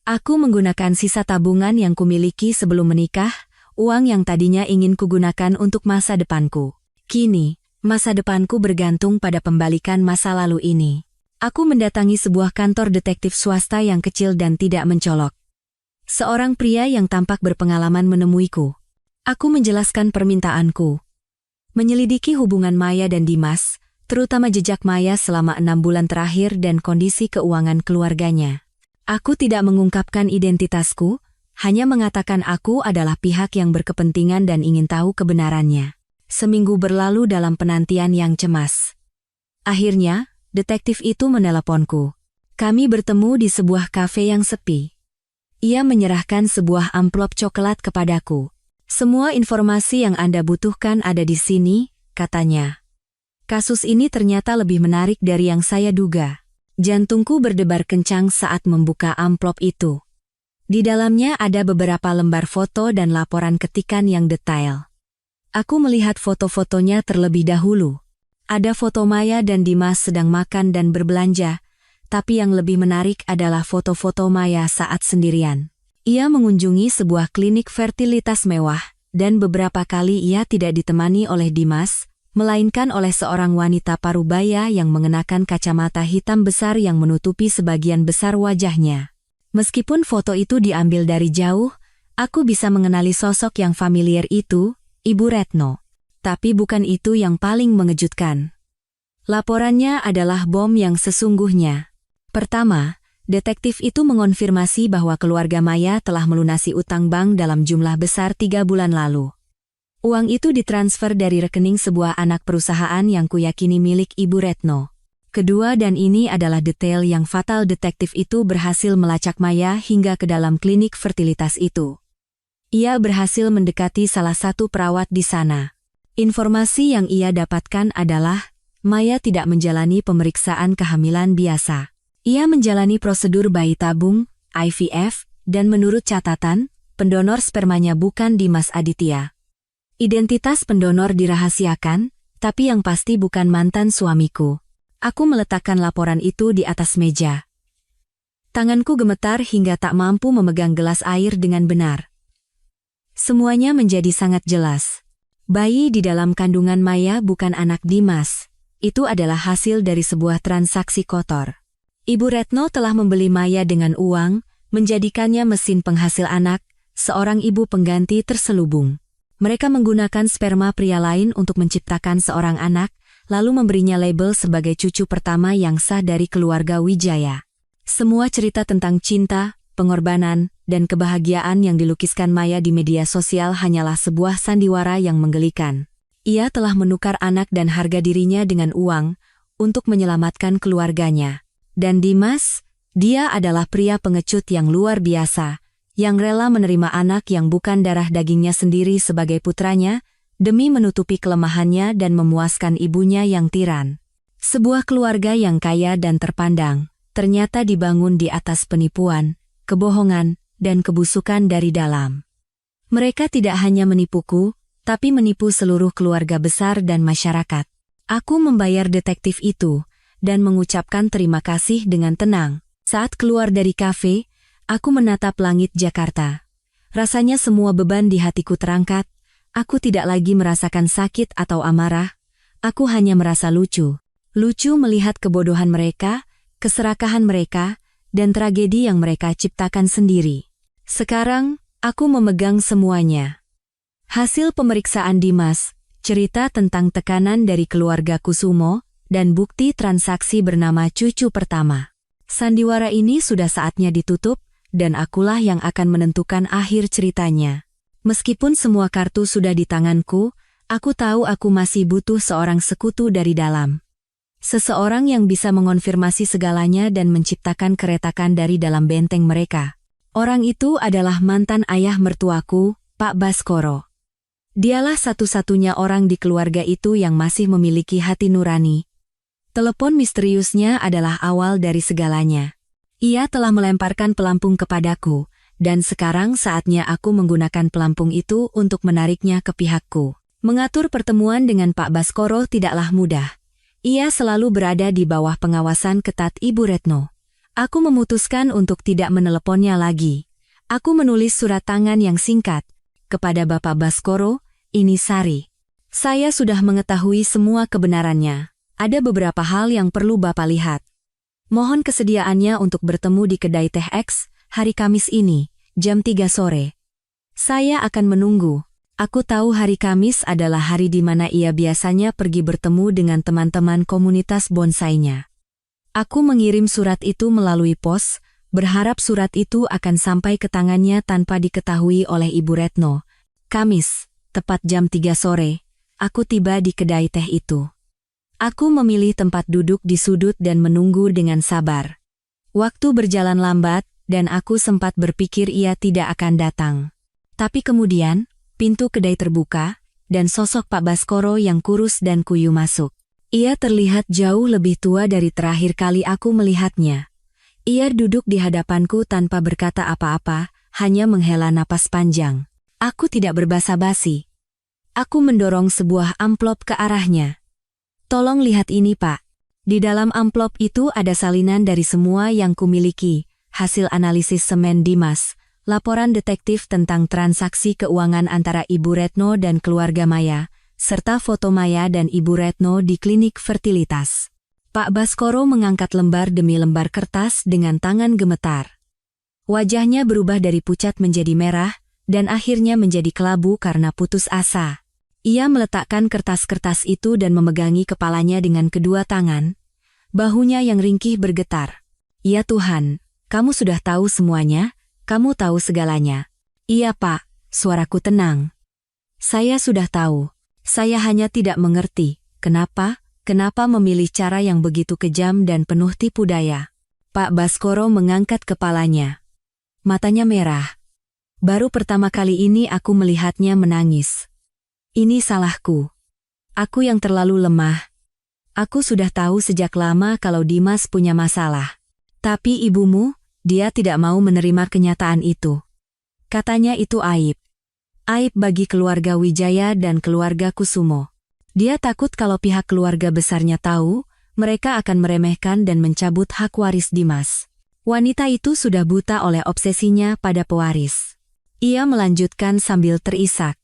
Aku menggunakan sisa tabungan yang kumiliki sebelum menikah, uang yang tadinya ingin kugunakan untuk masa depanku. Kini, masa depanku bergantung pada pembalikan masa lalu ini. Aku mendatangi sebuah kantor detektif swasta yang kecil dan tidak mencolok. Seorang pria yang tampak berpengalaman menemuiku. Aku menjelaskan permintaanku. Menyelidiki hubungan Maya dan Dimas, terutama jejak Maya selama 6 bulan terakhir dan kondisi keuangan keluarganya. Aku tidak mengungkapkan identitasku, hanya mengatakan aku adalah pihak yang berkepentingan dan ingin tahu kebenarannya. Seminggu berlalu dalam penantian yang cemas. Akhirnya, detektif itu meneleponku. Kami bertemu di sebuah kafe yang sepi. Ia menyerahkan sebuah amplop coklat kepadaku. Semua informasi yang Anda butuhkan ada di sini, katanya. Kasus ini ternyata lebih menarik dari yang saya duga. Jantungku berdebar kencang saat membuka amplop itu. Di dalamnya ada beberapa lembar foto dan laporan ketikan yang detail. Aku melihat foto-fotonya terlebih dahulu. Ada foto Maya dan Dimas sedang makan dan berbelanja, tapi yang lebih menarik adalah foto-foto Maya saat sendirian. Ia mengunjungi sebuah klinik fertilitas mewah, dan beberapa kali ia tidak ditemani oleh Dimas, melainkan oleh seorang wanita parubaya yang mengenakan kacamata hitam besar yang menutupi sebagian besar wajahnya. Meskipun foto itu diambil dari jauh, aku bisa mengenali sosok yang familiar itu, Ibu Retno. Tapi bukan itu yang paling mengejutkan. Laporannya adalah bom yang sesungguhnya. Pertama, detektif itu mengonfirmasi bahwa keluarga Maya telah melunasi utang bank dalam jumlah besar 3 bulan lalu. Uang itu ditransfer dari rekening sebuah anak perusahaan yang kuyakini milik Ibu Retno. Kedua, dan ini adalah detail yang fatal, detektif itu berhasil melacak Maya hingga ke dalam klinik fertilitas itu. Ia berhasil mendekati salah satu perawat di sana. Informasi yang ia dapatkan adalah, Maya tidak menjalani pemeriksaan kehamilan biasa. Ia menjalani prosedur bayi tabung, IVF, dan menurut catatan, pendonor spermanya bukan Dimas Aditya. Identitas pendonor dirahasiakan, tapi yang pasti bukan mantan suamiku. Aku meletakkan laporan itu di atas meja. Tanganku gemetar hingga tak mampu memegang gelas air dengan benar. Semuanya menjadi sangat jelas. Bayi di dalam kandungan Maya bukan anak Dimas. Itu adalah hasil dari sebuah transaksi kotor. Ibu Retno telah membeli Maya dengan uang, menjadikannya mesin penghasil anak, seorang ibu pengganti terselubung. Mereka menggunakan sperma pria lain untuk menciptakan seorang anak, lalu memberinya label sebagai cucu pertama yang sah dari keluarga Wijaya. Semua cerita tentang cinta, pengorbanan, dan kebahagiaan yang dilukiskan Maya di media sosial hanyalah sebuah sandiwara yang menggelikan. Ia telah menukar anak dan harga dirinya dengan uang untuk menyelamatkan keluarganya. Dan Dimas, dia adalah pria pengecut yang luar biasa, yang rela menerima anak yang bukan darah dagingnya sendiri sebagai putranya, demi menutupi kelemahannya dan memuaskan ibunya yang tiran. Sebuah keluarga yang kaya dan terpandang, ternyata dibangun di atas penipuan, kebohongan, dan kebusukan dari dalam. Mereka tidak hanya menipuku, tapi menipu seluruh keluarga besar dan masyarakat. Aku membayar detektif itu, dan mengucapkan terima kasih dengan tenang. Saat keluar dari kafe, aku menatap langit Jakarta. Rasanya semua beban di hatiku terangkat. Aku tidak lagi merasakan sakit atau amarah. Aku hanya merasa lucu. Lucu melihat kebodohan mereka, keserakahan mereka, dan tragedi yang mereka ciptakan sendiri. Sekarang, aku memegang semuanya. Hasil pemeriksaan Dimas, cerita tentang tekanan dari keluarga Kusumo, dan bukti transaksi bernama cucu pertama. Sandiwara ini sudah saatnya ditutup, dan akulah yang akan menentukan akhir ceritanya. Meskipun semua kartu sudah di tanganku, aku tahu aku masih butuh seorang sekutu dari dalam. Seseorang yang bisa mengonfirmasi segalanya dan menciptakan keretakan dari dalam benteng mereka. Orang itu adalah mantan ayah mertuaku, Pak Baskoro. Dialah satu-satunya orang di keluarga itu yang masih memiliki hati nurani. Telepon misteriusnya adalah awal dari segalanya. Ia telah melemparkan pelampung kepadaku, dan sekarang saatnya aku menggunakan pelampung itu untuk menariknya ke pihakku. Mengatur pertemuan dengan Pak Baskoro tidaklah mudah. Ia selalu berada di bawah pengawasan ketat Ibu Retno. Aku memutuskan untuk tidak meneleponnya lagi. Aku menulis surat tangan yang singkat. Kepada Bapak Baskoro, ini Sari. Saya sudah mengetahui semua kebenarannya. Ada beberapa hal yang perlu Bapak lihat. Mohon kesediaannya untuk bertemu di kedai Teh X, hari Kamis ini, jam 3 sore. Saya akan menunggu. Aku tahu hari Kamis adalah hari di mana ia biasanya pergi bertemu dengan teman-teman komunitas bonsainya. Aku mengirim surat itu melalui pos, berharap surat itu akan sampai ke tangannya tanpa diketahui oleh Ibu Retno. Kamis, tepat jam 3 sore, aku tiba di kedai teh itu. Aku memilih tempat duduk di sudut dan menunggu dengan sabar. Waktu berjalan lambat, dan aku sempat berpikir ia tidak akan datang. Tapi kemudian, pintu kedai terbuka, dan sosok Pak Baskoro yang kurus dan kuyu masuk. Ia terlihat jauh lebih tua dari terakhir kali aku melihatnya. Ia duduk di hadapanku tanpa berkata apa-apa, hanya menghela napas panjang. Aku tidak berbasa-basi. Aku mendorong sebuah amplop ke arahnya. Tolong lihat ini, Pak. Di dalam amplop itu ada salinan dari semua yang kumiliki, hasil analisis semen Dimas, laporan detektif tentang transaksi keuangan antara Ibu Retno dan keluarga Maya, serta foto Maya dan Ibu Retno di klinik fertilitas. Pak Baskoro mengangkat lembar demi lembar kertas dengan tangan gemetar. Wajahnya berubah dari pucat menjadi merah, dan akhirnya menjadi kelabu karena putus asa. Ia meletakkan kertas-kertas itu dan memegangi kepalanya dengan kedua tangan. Bahunya yang ringkih bergetar. Ya Tuhan, kamu sudah tahu semuanya, kamu tahu segalanya. Iya Pak, suaraku tenang. Saya sudah tahu. Saya hanya tidak mengerti, kenapa kenapa memilih cara yang begitu kejam dan penuh tipu daya? Pak Baskoro mengangkat kepalanya. Matanya merah. Baru pertama kali ini aku melihatnya menangis. Ini salahku. Aku yang terlalu lemah. Aku sudah tahu sejak lama kalau Dimas punya masalah. Tapi ibumu, dia tidak mau menerima kenyataan itu. Katanya itu aib. Aib bagi keluarga Wijaya dan keluarga Kusumo. Dia takut kalau pihak keluarga besarnya tahu, mereka akan meremehkan dan mencabut hak waris Dimas. Wanita itu sudah buta oleh obsesinya pada pewaris. Ia melanjutkan sambil terisak.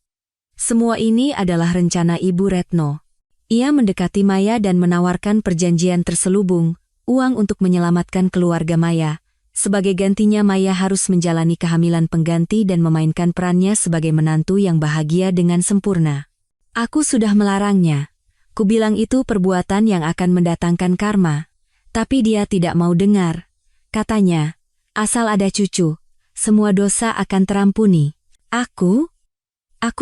Semua ini adalah rencana Ibu Retno. Ia mendekati Maya dan menawarkan perjanjian terselubung, uang untuk menyelamatkan keluarga Maya. Sebagai gantinya Maya harus menjalani kehamilan pengganti dan memainkan perannya sebagai menantu yang bahagia dengan sempurna. Aku sudah melarangnya. Kubilang itu perbuatan yang akan mendatangkan karma. Tapi dia tidak mau dengar. Katanya, asal ada cucu, semua dosa akan terampuni. Aku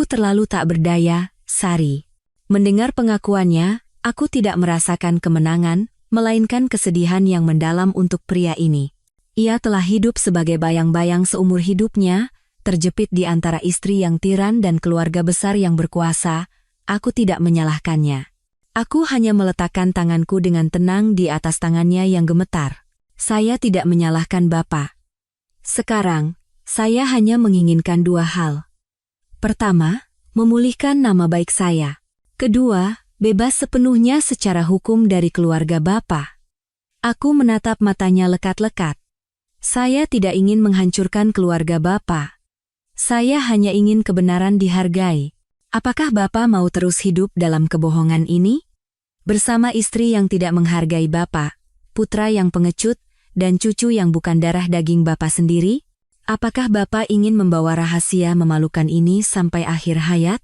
terlalu tak berdaya, Sari. Mendengar pengakuannya, aku tidak merasakan kemenangan, melainkan kesedihan yang mendalam untuk pria ini. Ia telah hidup sebagai bayang-bayang seumur hidupnya, terjepit di antara istri yang tiran dan keluarga besar yang berkuasa. Aku tidak menyalahkannya. Aku hanya meletakkan tanganku dengan tenang di atas tangannya yang gemetar. Saya tidak menyalahkan Bapak. Sekarang, saya hanya menginginkan dua hal. Pertama, memulihkan nama baik saya. Kedua, bebas sepenuhnya secara hukum dari keluarga Bapak. Aku menatap matanya lekat-lekat. Saya tidak ingin menghancurkan keluarga Bapak. Saya hanya ingin kebenaran dihargai. Apakah Bapak mau terus hidup dalam kebohongan ini? Bersama istri yang tidak menghargai Bapak, putra yang pengecut, dan cucu yang bukan darah daging Bapak sendiri? Apakah Bapak ingin membawa rahasia memalukan ini sampai akhir hayat?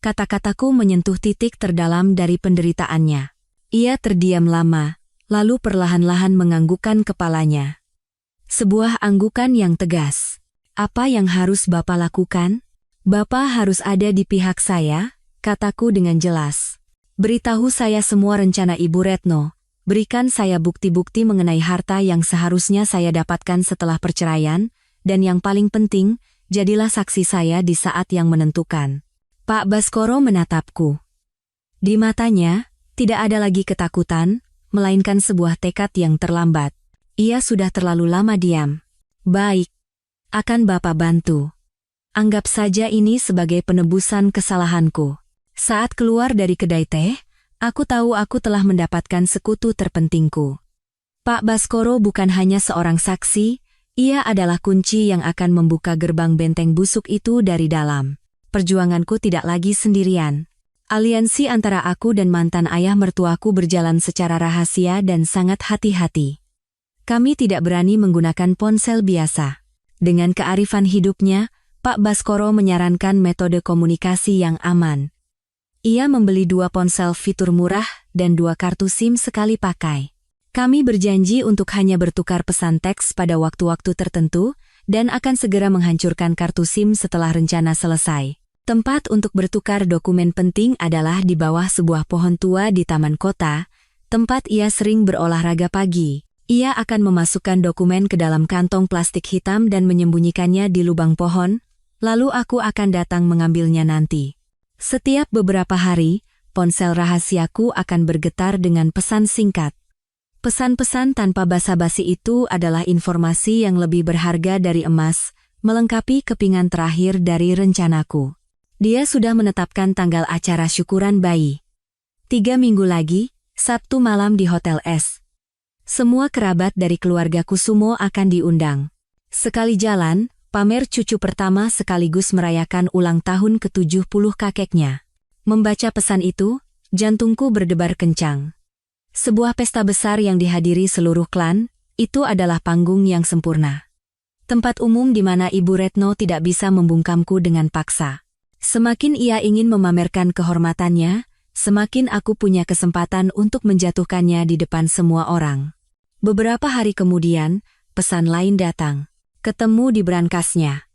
Kata-kataku menyentuh titik terdalam dari penderitaannya. Ia terdiam lama, lalu perlahan-lahan menganggukkan kepalanya. Sebuah anggukan yang tegas. Apa yang harus Bapak lakukan? Bapak harus ada di pihak saya, kataku dengan jelas. Beritahu saya semua rencana Ibu Retno. Berikan saya bukti-bukti mengenai harta yang seharusnya saya dapatkan setelah perceraian, dan yang paling penting, jadilah saksi saya di saat yang menentukan. Pak Baskoro menatapku. Di matanya, tidak ada lagi ketakutan, melainkan sebuah tekad yang terlambat. Ia sudah terlalu lama diam. Baik. Akan Bapak bantu. Anggap saja ini sebagai penebusan kesalahanku. Saat keluar dari kedai teh, aku tahu aku telah mendapatkan sekutu terpentingku. Pak Baskoro bukan hanya seorang saksi, ia adalah kunci yang akan membuka gerbang benteng busuk itu dari dalam. Perjuanganku tidak lagi sendirian. Aliansi antara aku dan mantan ayah mertuaku berjalan secara rahasia dan sangat hati-hati. Kami tidak berani menggunakan ponsel biasa. Dengan kearifan hidupnya, Pak Baskoro menyarankan metode komunikasi yang aman. Ia membeli 2 ponsel fitur murah dan 2 kartu SIM sekali pakai. Kami berjanji untuk hanya bertukar pesan teks pada waktu-waktu tertentu dan akan segera menghancurkan kartu SIM setelah rencana selesai. Tempat untuk bertukar dokumen penting adalah di bawah sebuah pohon tua di taman kota, tempat ia sering berolahraga pagi. Ia akan memasukkan dokumen ke dalam kantong plastik hitam dan menyembunyikannya di lubang pohon, lalu aku akan datang mengambilnya nanti. Setiap beberapa hari, ponsel rahasiaku akan bergetar dengan pesan singkat. Pesan-pesan tanpa basa-basi itu adalah informasi yang lebih berharga dari emas, melengkapi kepingan terakhir dari rencanaku. Dia sudah menetapkan tanggal acara syukuran bayi. 3 minggu lagi, Sabtu malam di Hotel S. Semua kerabat dari keluarga Kusumo akan diundang. Sekali jalan, pamer cucu pertama sekaligus merayakan ulang tahun ke-70 kakeknya. Membaca pesan itu, jantungku berdebar kencang. Sebuah pesta besar yang dihadiri seluruh klan, itu adalah panggung yang sempurna. Tempat umum di mana Ibu Retno tidak bisa membungkamku dengan paksa. Semakin ia ingin memamerkan kehormatannya, semakin aku punya kesempatan untuk menjatuhkannya di depan semua orang. Beberapa hari kemudian, pesan lain datang. Ketemu di brankasnya.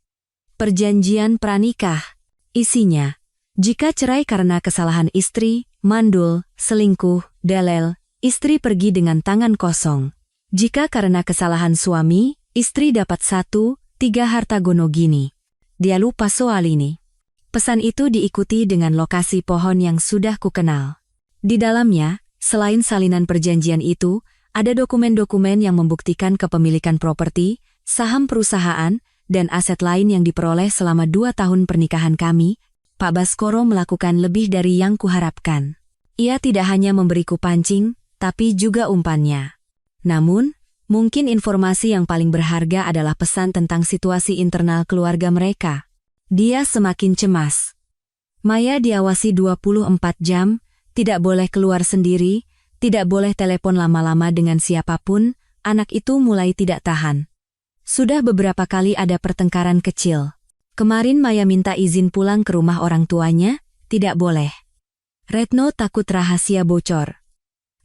Perjanjian pranikah. Isinya, jika cerai karena kesalahan istri, mandul, selingkuh, Dalel, istri pergi dengan tangan kosong. Jika karena kesalahan suami, istri dapat 1/3 harta gono gini. Dia lupa soal ini. Pesan itu diikuti dengan lokasi pohon yang sudah kukenal. Di dalamnya, selain salinan perjanjian itu, ada dokumen-dokumen yang membuktikan kepemilikan properti, saham perusahaan, dan aset lain yang diperoleh selama 2 tahun pernikahan kami. Pak Baskoro melakukan lebih dari yang kuharapkan. Ia tidak hanya memberiku pancing, tapi juga umpannya. Namun, mungkin informasi yang paling berharga adalah pesan tentang situasi internal keluarga mereka. Dia semakin cemas. Maya diawasi 24 jam, tidak boleh keluar sendiri, tidak boleh telepon lama-lama dengan siapapun. Anak itu mulai tidak tahan. Sudah beberapa kali ada pertengkaran kecil. Kemarin Maya minta izin pulang ke rumah orang tuanya, tidak boleh. Retno takut rahasia bocor.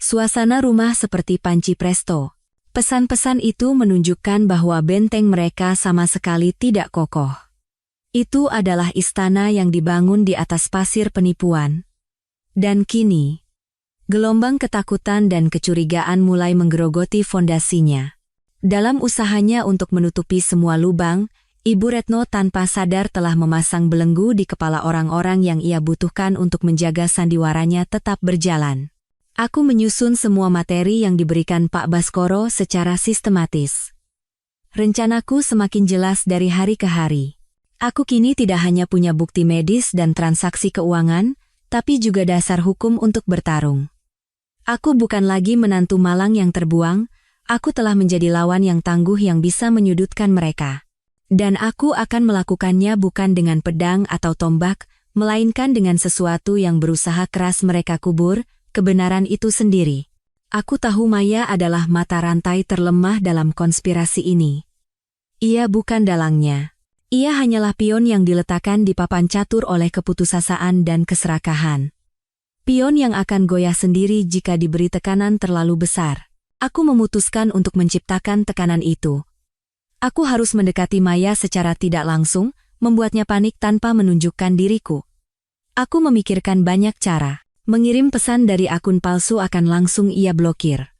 Suasana rumah seperti panci presto. Pesan-pesan itu menunjukkan bahwa benteng mereka sama sekali tidak kokoh. Itu adalah istana yang dibangun di atas pasir penipuan. Dan kini, gelombang ketakutan dan kecurigaan mulai menggerogoti fondasinya. Dalam usahanya untuk menutupi semua lubang, Ibu Retno tanpa sadar telah memasang belenggu di kepala orang-orang yang ia butuhkan untuk menjaga sandiwaranya tetap berjalan. Aku menyusun semua materi yang diberikan Pak Baskoro secara sistematis. Rencanaku semakin jelas dari hari ke hari. Aku kini tidak hanya punya bukti medis dan transaksi keuangan, tapi juga dasar hukum untuk bertarung. Aku bukan lagi menantu malang yang terbuang, aku telah menjadi lawan yang tangguh yang bisa menyudutkan mereka. Dan aku akan melakukannya bukan dengan pedang atau tombak, melainkan dengan sesuatu yang berusaha keras mereka kubur, kebenaran itu sendiri. Aku tahu Maya adalah mata rantai terlemah dalam konspirasi ini. Ia bukan dalangnya. Ia hanyalah pion yang diletakkan di papan catur oleh keputusasaan dan keserakahan. Pion yang akan goyah sendiri jika diberi tekanan terlalu besar. Aku memutuskan untuk menciptakan tekanan itu. Aku harus mendekati Maya secara tidak langsung, membuatnya panik tanpa menunjukkan diriku. Aku memikirkan banyak cara. Mengirim pesan dari akun palsu akan langsung ia blokir.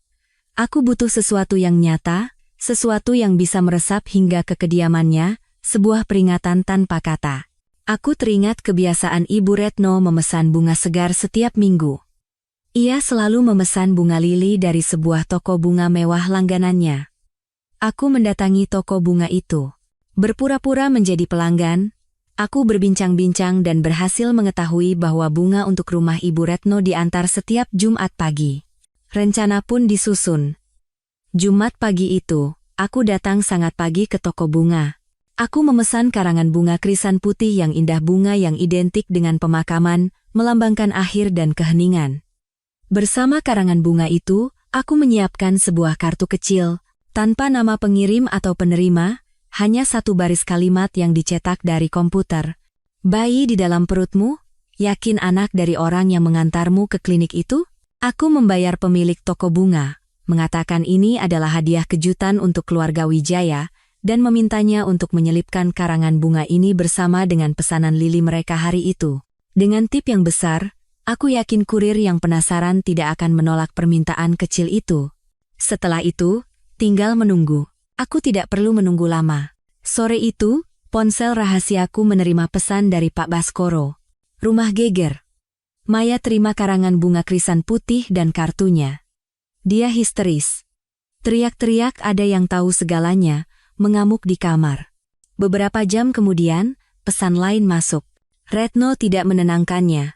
Aku butuh sesuatu yang nyata, sesuatu yang bisa meresap hingga ke kediamannya, sebuah peringatan tanpa kata. Aku teringat kebiasaan Ibu Retno memesan bunga segar setiap minggu. Ia selalu memesan bunga lili dari sebuah toko bunga mewah langganannya. Aku mendatangi toko bunga itu. Berpura-pura menjadi pelanggan, aku berbincang-bincang dan berhasil mengetahui bahwa bunga untuk rumah Ibu Retno diantar setiap Jumat pagi. Rencana pun disusun. Jumat pagi itu, aku datang sangat pagi ke toko bunga. Aku memesan karangan bunga krisan putih yang indah, bunga yang identik dengan pemakaman, melambangkan akhir dan keheningan. Bersama karangan bunga itu, aku menyiapkan sebuah kartu kecil, tanpa nama pengirim atau penerima, hanya satu baris kalimat yang dicetak dari komputer. Bayi di dalam perutmu, yakin anak dari orang yang mengantarmu ke klinik itu? Aku membayar pemilik toko bunga, mengatakan ini adalah hadiah kejutan untuk keluarga Wijaya, dan memintanya untuk menyelipkan karangan bunga ini bersama dengan pesanan lili mereka hari itu. Dengan tip yang besar, aku yakin kurir yang penasaran tidak akan menolak permintaan kecil itu. Setelah itu, tinggal menunggu. Aku tidak perlu menunggu lama. Sore itu, ponsel rahasiaku menerima pesan dari Pak Baskoro. Rumah geger. Maya terima karangan bunga krisan putih dan kartunya. Dia histeris. Teriak-teriak ada yang tahu segalanya, mengamuk di kamar. Beberapa jam kemudian, pesan lain masuk. Retno tidak menenangkannya.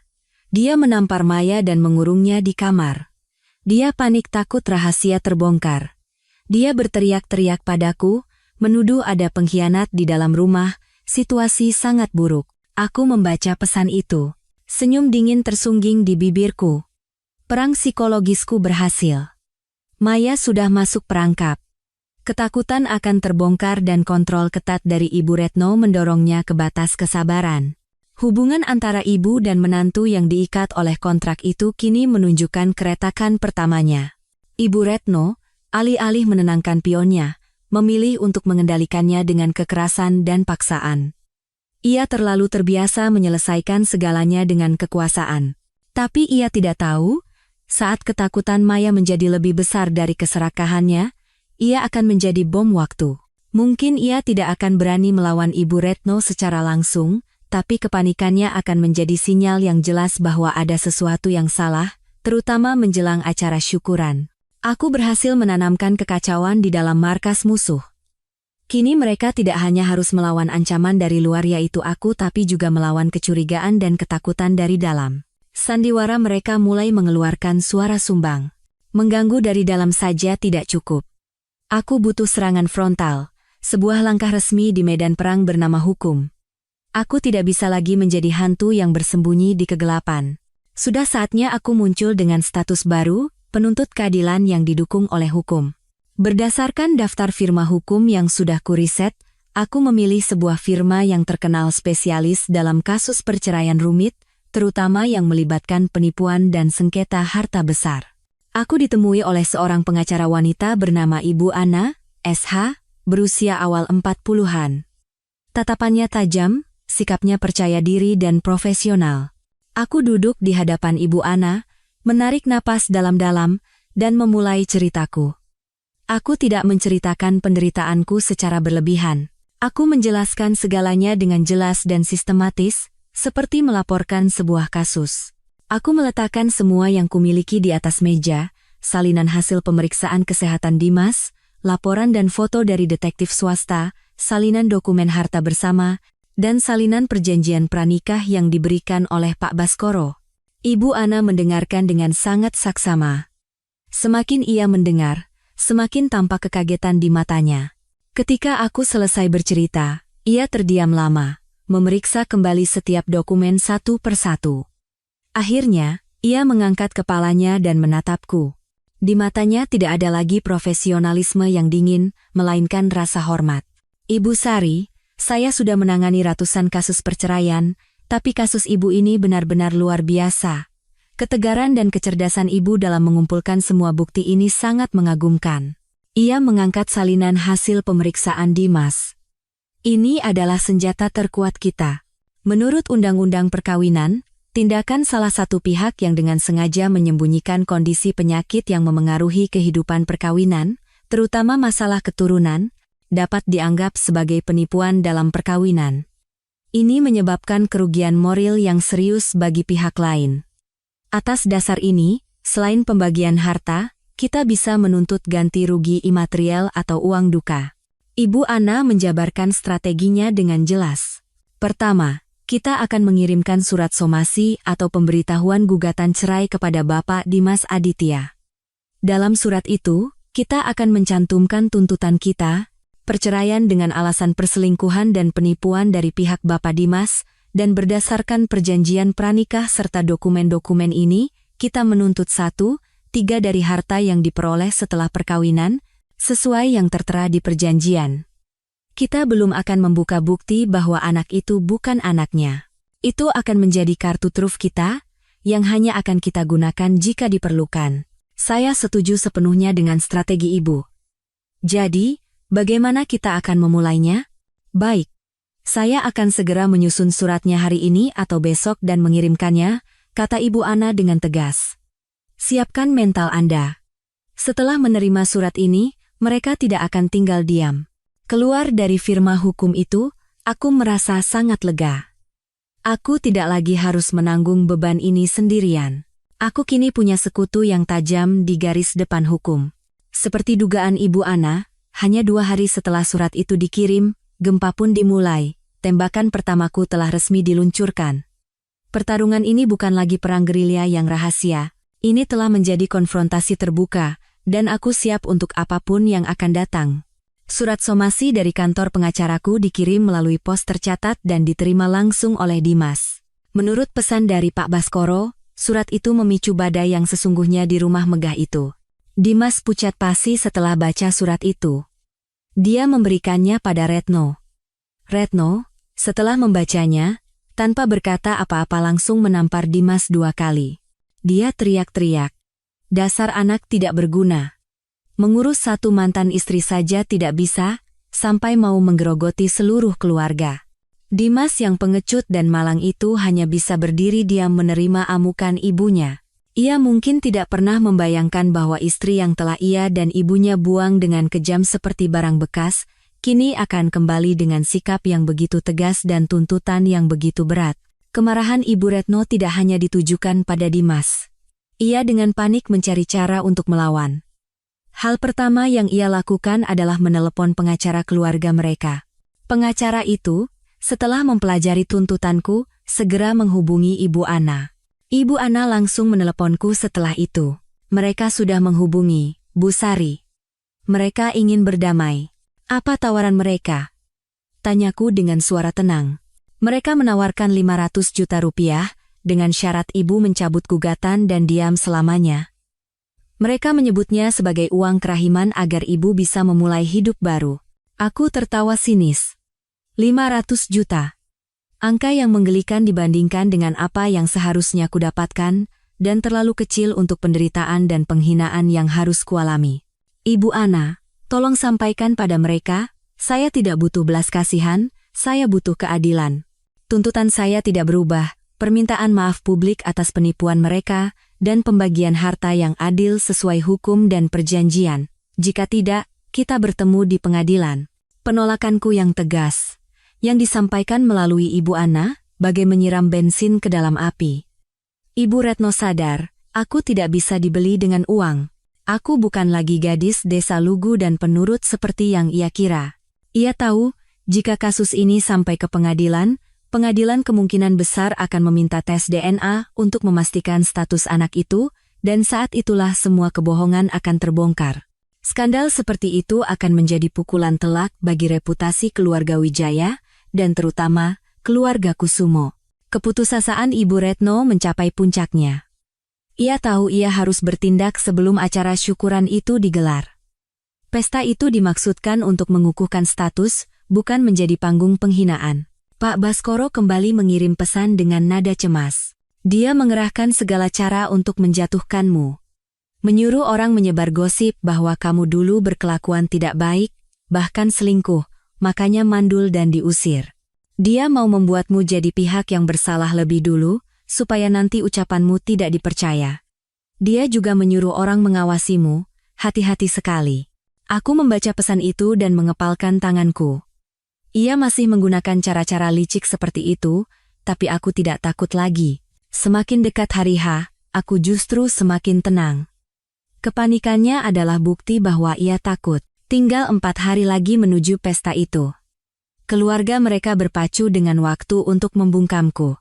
Dia menampar Maya dan mengurungnya di kamar. Dia panik takut rahasia terbongkar. Dia berteriak-teriak padaku, menuduh ada pengkhianat di dalam rumah, situasi sangat buruk. Aku membaca pesan itu. Senyum dingin tersungging di bibirku. Perang psikologisku berhasil. Maya sudah masuk perangkap. Ketakutan akan terbongkar dan kontrol ketat dari Ibu Retno mendorongnya ke batas kesabaran. Hubungan antara ibu dan menantu yang diikat oleh kontrak itu kini menunjukkan keretakan pertamanya. Ibu Retno, alih-alih menenangkan pionnya, memilih untuk mengendalikannya dengan kekerasan dan paksaan. Ia terlalu terbiasa menyelesaikan segalanya dengan kekuasaan. Tapi ia tidak tahu, Saat ketakutan Maya menjadi lebih besar dari keserakahannya, ia akan menjadi bom waktu. Mungkin ia tidak akan berani melawan Ibu Retno secara langsung, tapi kepanikannya akan menjadi sinyal yang jelas bahwa ada sesuatu yang salah, terutama menjelang acara syukuran. Aku berhasil menanamkan kekacauan di dalam markas musuh. Kini mereka tidak hanya harus melawan ancaman dari luar yaitu aku tapi juga melawan kecurigaan dan ketakutan dari dalam. Sandiwara mereka mulai mengeluarkan suara sumbang. Mengganggu dari dalam saja tidak cukup. Aku butuh serangan frontal, sebuah langkah resmi di medan perang bernama hukum. Aku tidak bisa lagi menjadi hantu yang bersembunyi di kegelapan. Sudah saatnya aku muncul dengan status baru, penuntut keadilan yang didukung oleh hukum. Berdasarkan daftar firma hukum yang sudah kuriset, aku memilih sebuah firma yang terkenal spesialis dalam kasus perceraian rumit, terutama yang melibatkan penipuan dan sengketa harta besar. Aku ditemui oleh seorang pengacara wanita bernama Ibu Ana, SH, berusia awal 40-an. Tatapannya tajam, sikapnya percaya diri dan profesional. Aku duduk di hadapan Ibu Ana, menarik napas dalam-dalam, dan memulai ceritaku. Aku tidak menceritakan penderitaanku secara berlebihan. Aku menjelaskan segalanya dengan jelas dan sistematis, seperti melaporkan sebuah kasus. Aku meletakkan semua yang kumiliki di atas meja, salinan hasil pemeriksaan kesehatan Dimas, laporan dan foto dari detektif swasta, salinan dokumen harta bersama, dan salinan perjanjian pranikah yang diberikan oleh Pak Baskoro. Ibu Ana mendengarkan dengan sangat saksama. Semakin ia mendengar, semakin tampak kekagetan di matanya. Ketika aku selesai bercerita, ia terdiam lama, memeriksa kembali setiap dokumen satu persatu. Akhirnya, ia mengangkat kepalanya dan menatapku. Di matanya tidak ada lagi profesionalisme yang dingin, melainkan rasa hormat. Ibu Sari, saya sudah menangani ratusan kasus perceraian, tapi kasus ibu ini benar-benar luar biasa. Ketegaran dan kecerdasan ibu dalam mengumpulkan semua bukti ini sangat mengagumkan. Ia mengangkat salinan hasil pemeriksaan Dimas. Ini adalah senjata terkuat kita. Menurut Undang-Undang Perkawinan, tindakan salah satu pihak yang dengan sengaja menyembunyikan kondisi penyakit yang memengaruhi kehidupan perkawinan, terutama masalah keturunan, dapat dianggap sebagai penipuan dalam perkawinan. Ini menyebabkan kerugian moral yang serius bagi pihak lain. Atas dasar ini, selain pembagian harta, kita bisa menuntut ganti rugi imaterial atau uang duka. Ibu Ana menjabarkan strateginya dengan jelas. Pertama, kita akan mengirimkan surat somasi atau pemberitahuan gugatan cerai kepada Bapak Dimas Aditya. Dalam surat itu, kita akan mencantumkan tuntutan kita, perceraian dengan alasan perselingkuhan dan penipuan dari pihak Bapak Dimas, dan berdasarkan perjanjian pranikah serta dokumen-dokumen ini, kita menuntut 1/3 dari harta yang diperoleh setelah perkawinan, sesuai yang tertera di perjanjian. Kita belum akan membuka bukti bahwa anak itu bukan anaknya. Itu akan menjadi kartu truf kita, yang hanya akan kita gunakan jika diperlukan. Saya setuju sepenuhnya dengan strategi ibu. Jadi, bagaimana kita akan memulainya? Baik. Saya akan segera menyusun suratnya hari ini atau besok dan mengirimkannya, kata Ibu Ana dengan tegas. Siapkan mental Anda. Setelah menerima surat ini, mereka tidak akan tinggal diam. Keluar dari firma hukum itu, aku merasa sangat lega. Aku tidak lagi harus menanggung beban ini sendirian. Aku kini punya sekutu yang tajam di garis depan hukum. Seperti dugaan Ibu Ana, hanya 2 hari setelah surat itu dikirim, gempa pun dimulai. Tembakan pertamaku telah resmi diluncurkan. Pertarungan ini bukan lagi perang gerilya yang rahasia. Ini telah menjadi konfrontasi terbuka, dan aku siap untuk apapun yang akan datang. Surat somasi dari kantor pengacaraku dikirim melalui pos tercatat dan diterima langsung oleh Dimas. Menurut pesan dari Pak Baskoro, surat itu memicu badai yang sesungguhnya di rumah megah itu. Dimas pucat pasi setelah baca surat itu. Dia memberikannya pada Retno. Retno, setelah membacanya, tanpa berkata apa-apa langsung menampar Dimas 2 kali. Dia teriak-teriak. Dasar anak tidak berguna. Mengurus satu mantan istri saja tidak bisa, sampai mau menggerogoti seluruh keluarga. Dimas yang pengecut dan malang itu hanya bisa berdiri diam menerima amukan ibunya. Ia mungkin tidak pernah membayangkan bahwa istri yang telah ia dan ibunya buang dengan kejam seperti barang bekas, kini akan kembali dengan sikap yang begitu tegas dan tuntutan yang begitu berat. Kemarahan Ibu Retno tidak hanya ditujukan pada Dimas. Ia dengan panik mencari cara untuk melawan. Hal pertama yang ia lakukan adalah menelepon pengacara keluarga mereka. Pengacara itu, setelah mempelajari tuntutanku, segera menghubungi Ibu Ana. Ibu Ana langsung meneleponku setelah itu. Mereka sudah menghubungi Bu Sari. Mereka ingin berdamai. Apa tawaran mereka? Tanyaku dengan suara tenang. Mereka menawarkan 500 juta rupiah, dengan syarat ibu mencabut gugatan dan diam selamanya. Mereka menyebutnya sebagai uang kerahiman agar ibu bisa memulai hidup baru. Aku tertawa sinis. 500 juta. Angka yang menggelikan dibandingkan dengan apa yang seharusnya kudapatkan, dan terlalu kecil untuk penderitaan dan penghinaan yang harus kualami. Ibu Ana, tolong sampaikan pada mereka, saya tidak butuh belas kasihan, saya butuh keadilan. Tuntutan saya tidak berubah, permintaan maaf publik atas penipuan mereka, dan pembagian harta yang adil sesuai hukum dan perjanjian. Jika tidak, kita bertemu di pengadilan. Penolakanku yang tegas, yang disampaikan melalui Ibu Ana, bagai menyiram bensin ke dalam api. Ibu Retno sadar, aku tidak bisa dibeli dengan uang. Aku bukan lagi gadis desa lugu dan penurut seperti yang ia kira. Ia tahu, jika kasus ini sampai ke pengadilan kemungkinan besar akan meminta tes DNA untuk memastikan status anak itu, dan saat itulah semua kebohongan akan terbongkar. Skandal seperti itu akan menjadi pukulan telak bagi reputasi keluarga Wijaya, dan terutama, keluarga Kusumo. Keputusasaan Ibu Retno mencapai puncaknya. Ia tahu ia harus bertindak sebelum acara syukuran itu digelar. Pesta itu dimaksudkan untuk mengukuhkan status, bukan menjadi panggung penghinaan. Pak Baskoro kembali mengirim pesan dengan nada cemas. Dia mengerahkan segala cara untuk menjatuhkanmu. Menyuruh orang menyebar gosip bahwa kamu dulu berkelakuan tidak baik, bahkan selingkuh, makanya mandul dan diusir. Dia mau membuatmu jadi pihak yang bersalah lebih dulu, supaya nanti ucapanmu tidak dipercaya. Dia juga menyuruh orang mengawasimu, hati-hati sekali. Aku membaca pesan itu dan mengepalkan tanganku. Ia masih menggunakan cara-cara licik seperti itu, tapi aku tidak takut lagi. Semakin dekat hari H, aku justru semakin tenang. Kepanikannya adalah bukti bahwa ia takut. Tinggal 4 hari lagi menuju pesta itu. Keluarga mereka berpacu dengan waktu untuk membungkamku.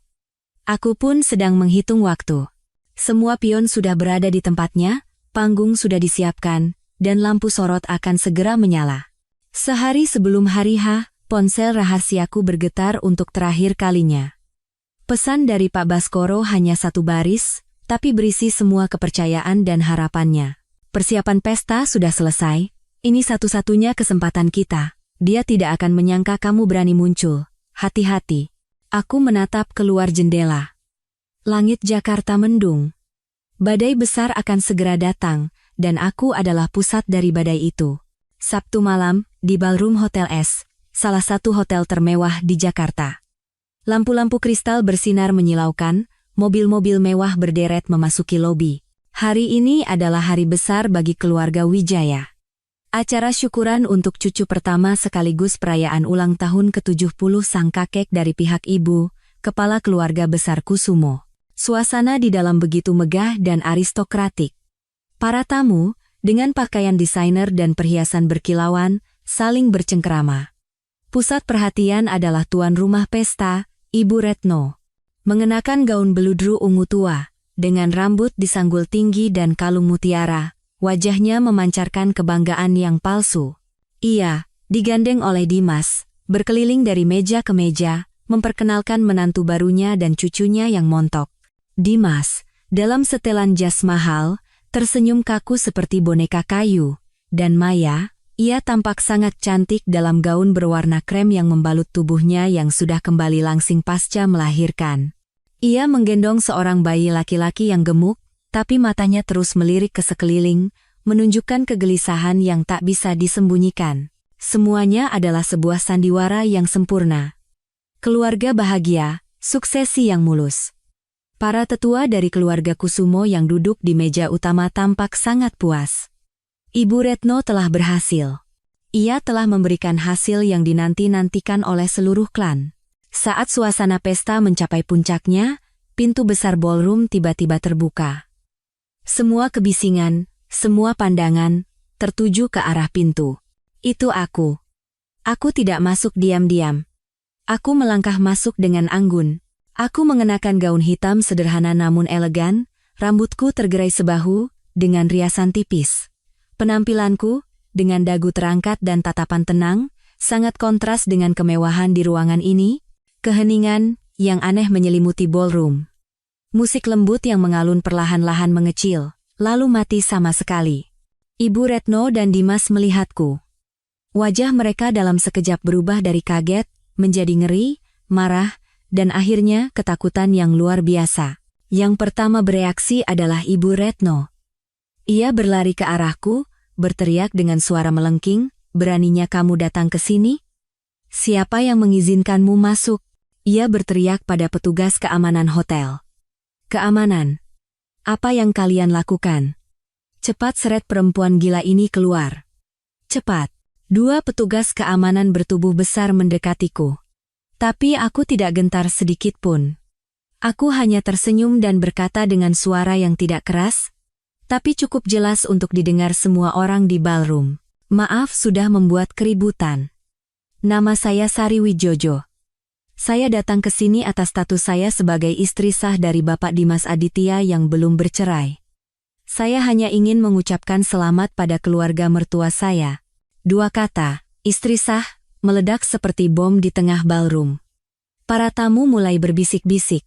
Aku pun sedang menghitung waktu. Semua pion sudah berada di tempatnya, panggung sudah disiapkan, dan lampu sorot akan segera menyala. Sehari sebelum hari H, ponsel rahasiaku bergetar untuk terakhir kalinya. Pesan dari Pak Baskoro hanya 1 baris, tapi berisi semua kepercayaan dan harapannya. Persiapan pesta sudah selesai, ini satu-satunya kesempatan kita. Dia tidak akan menyangka kamu berani muncul. Hati-hati. Aku menatap keluar jendela. Langit Jakarta mendung. Badai besar akan segera datang, dan aku adalah pusat dari badai itu. Sabtu malam, di Ballroom Hotel S. Salah satu hotel termewah di Jakarta. Lampu-lampu kristal bersinar menyilaukan, mobil-mobil mewah berderet memasuki lobi. Hari ini adalah hari besar bagi keluarga Wijaya. Acara syukuran untuk cucu pertama sekaligus perayaan ulang tahun ke-70 sang kakek dari pihak ibu, kepala keluarga besar Kusumo. Suasana di dalam begitu megah dan aristokratik. Para tamu, dengan pakaian desainer dan perhiasan berkilauan, saling bercengkerama. Pusat perhatian adalah tuan rumah pesta, Ibu Retno. Mengenakan gaun beludru ungu tua, dengan rambut disanggul tinggi dan kalung mutiara, wajahnya memancarkan kebanggaan yang palsu. Ia, digandeng oleh Dimas, berkeliling dari meja ke meja, memperkenalkan menantu barunya dan cucunya yang montok. Dimas, dalam setelan jas mahal, tersenyum kaku seperti boneka kayu, dan Maya, ia tampak sangat cantik dalam gaun berwarna krem yang membalut tubuhnya yang sudah kembali langsing pasca melahirkan. Ia menggendong seorang bayi laki-laki yang gemuk, tapi matanya terus melirik ke sekeliling, menunjukkan kegelisahan yang tak bisa disembunyikan. Semuanya adalah sebuah sandiwara yang sempurna. Keluarga bahagia, suksesi yang mulus. Para tetua dari keluarga Kusumo yang duduk di meja utama tampak sangat puas. Ibu Retno telah berhasil. Ia telah memberikan hasil yang dinanti-nantikan oleh seluruh klan. Saat suasana pesta mencapai puncaknya, pintu besar ballroom tiba-tiba terbuka. Semua kebisingan, semua pandangan, tertuju ke arah pintu. Itu aku. Aku tidak masuk diam-diam. Aku melangkah masuk dengan anggun. Aku mengenakan gaun hitam sederhana namun elegan, rambutku tergerai sebahu, dengan riasan tipis. Penampilanku, dengan dagu terangkat dan tatapan tenang, sangat kontras dengan kemewahan di ruangan ini, keheningan yang aneh menyelimuti ballroom. Musik lembut yang mengalun perlahan-lahan mengecil, lalu mati sama sekali. Ibu Retno dan Dimas melihatku. Wajah mereka dalam sekejap berubah dari kaget, menjadi ngeri, marah, dan akhirnya ketakutan yang luar biasa. Yang pertama bereaksi adalah Ibu Retno. Ia berlari ke arahku, berteriak dengan suara melengking, "Beraninya kamu datang ke sini? Siapa yang mengizinkanmu masuk?" Ia berteriak pada petugas keamanan hotel. "Keamanan? Apa yang kalian lakukan? Cepat seret perempuan gila ini keluar. Cepat." Dua petugas keamanan bertubuh besar mendekatiku. Tapi aku tidak gentar sedikit pun. Aku hanya tersenyum dan berkata dengan suara yang tidak keras, tapi cukup jelas untuk didengar semua orang di ballroom. "Maaf sudah membuat keributan. Nama saya Sari Wijojo. Saya datang ke sini atas status saya sebagai istri sah dari Bapak Dimas Aditya yang belum bercerai. Saya hanya ingin mengucapkan selamat pada keluarga mertua saya." Dua kata, "istri sah," meledak seperti bom di tengah ballroom. Para tamu mulai berbisik-bisik.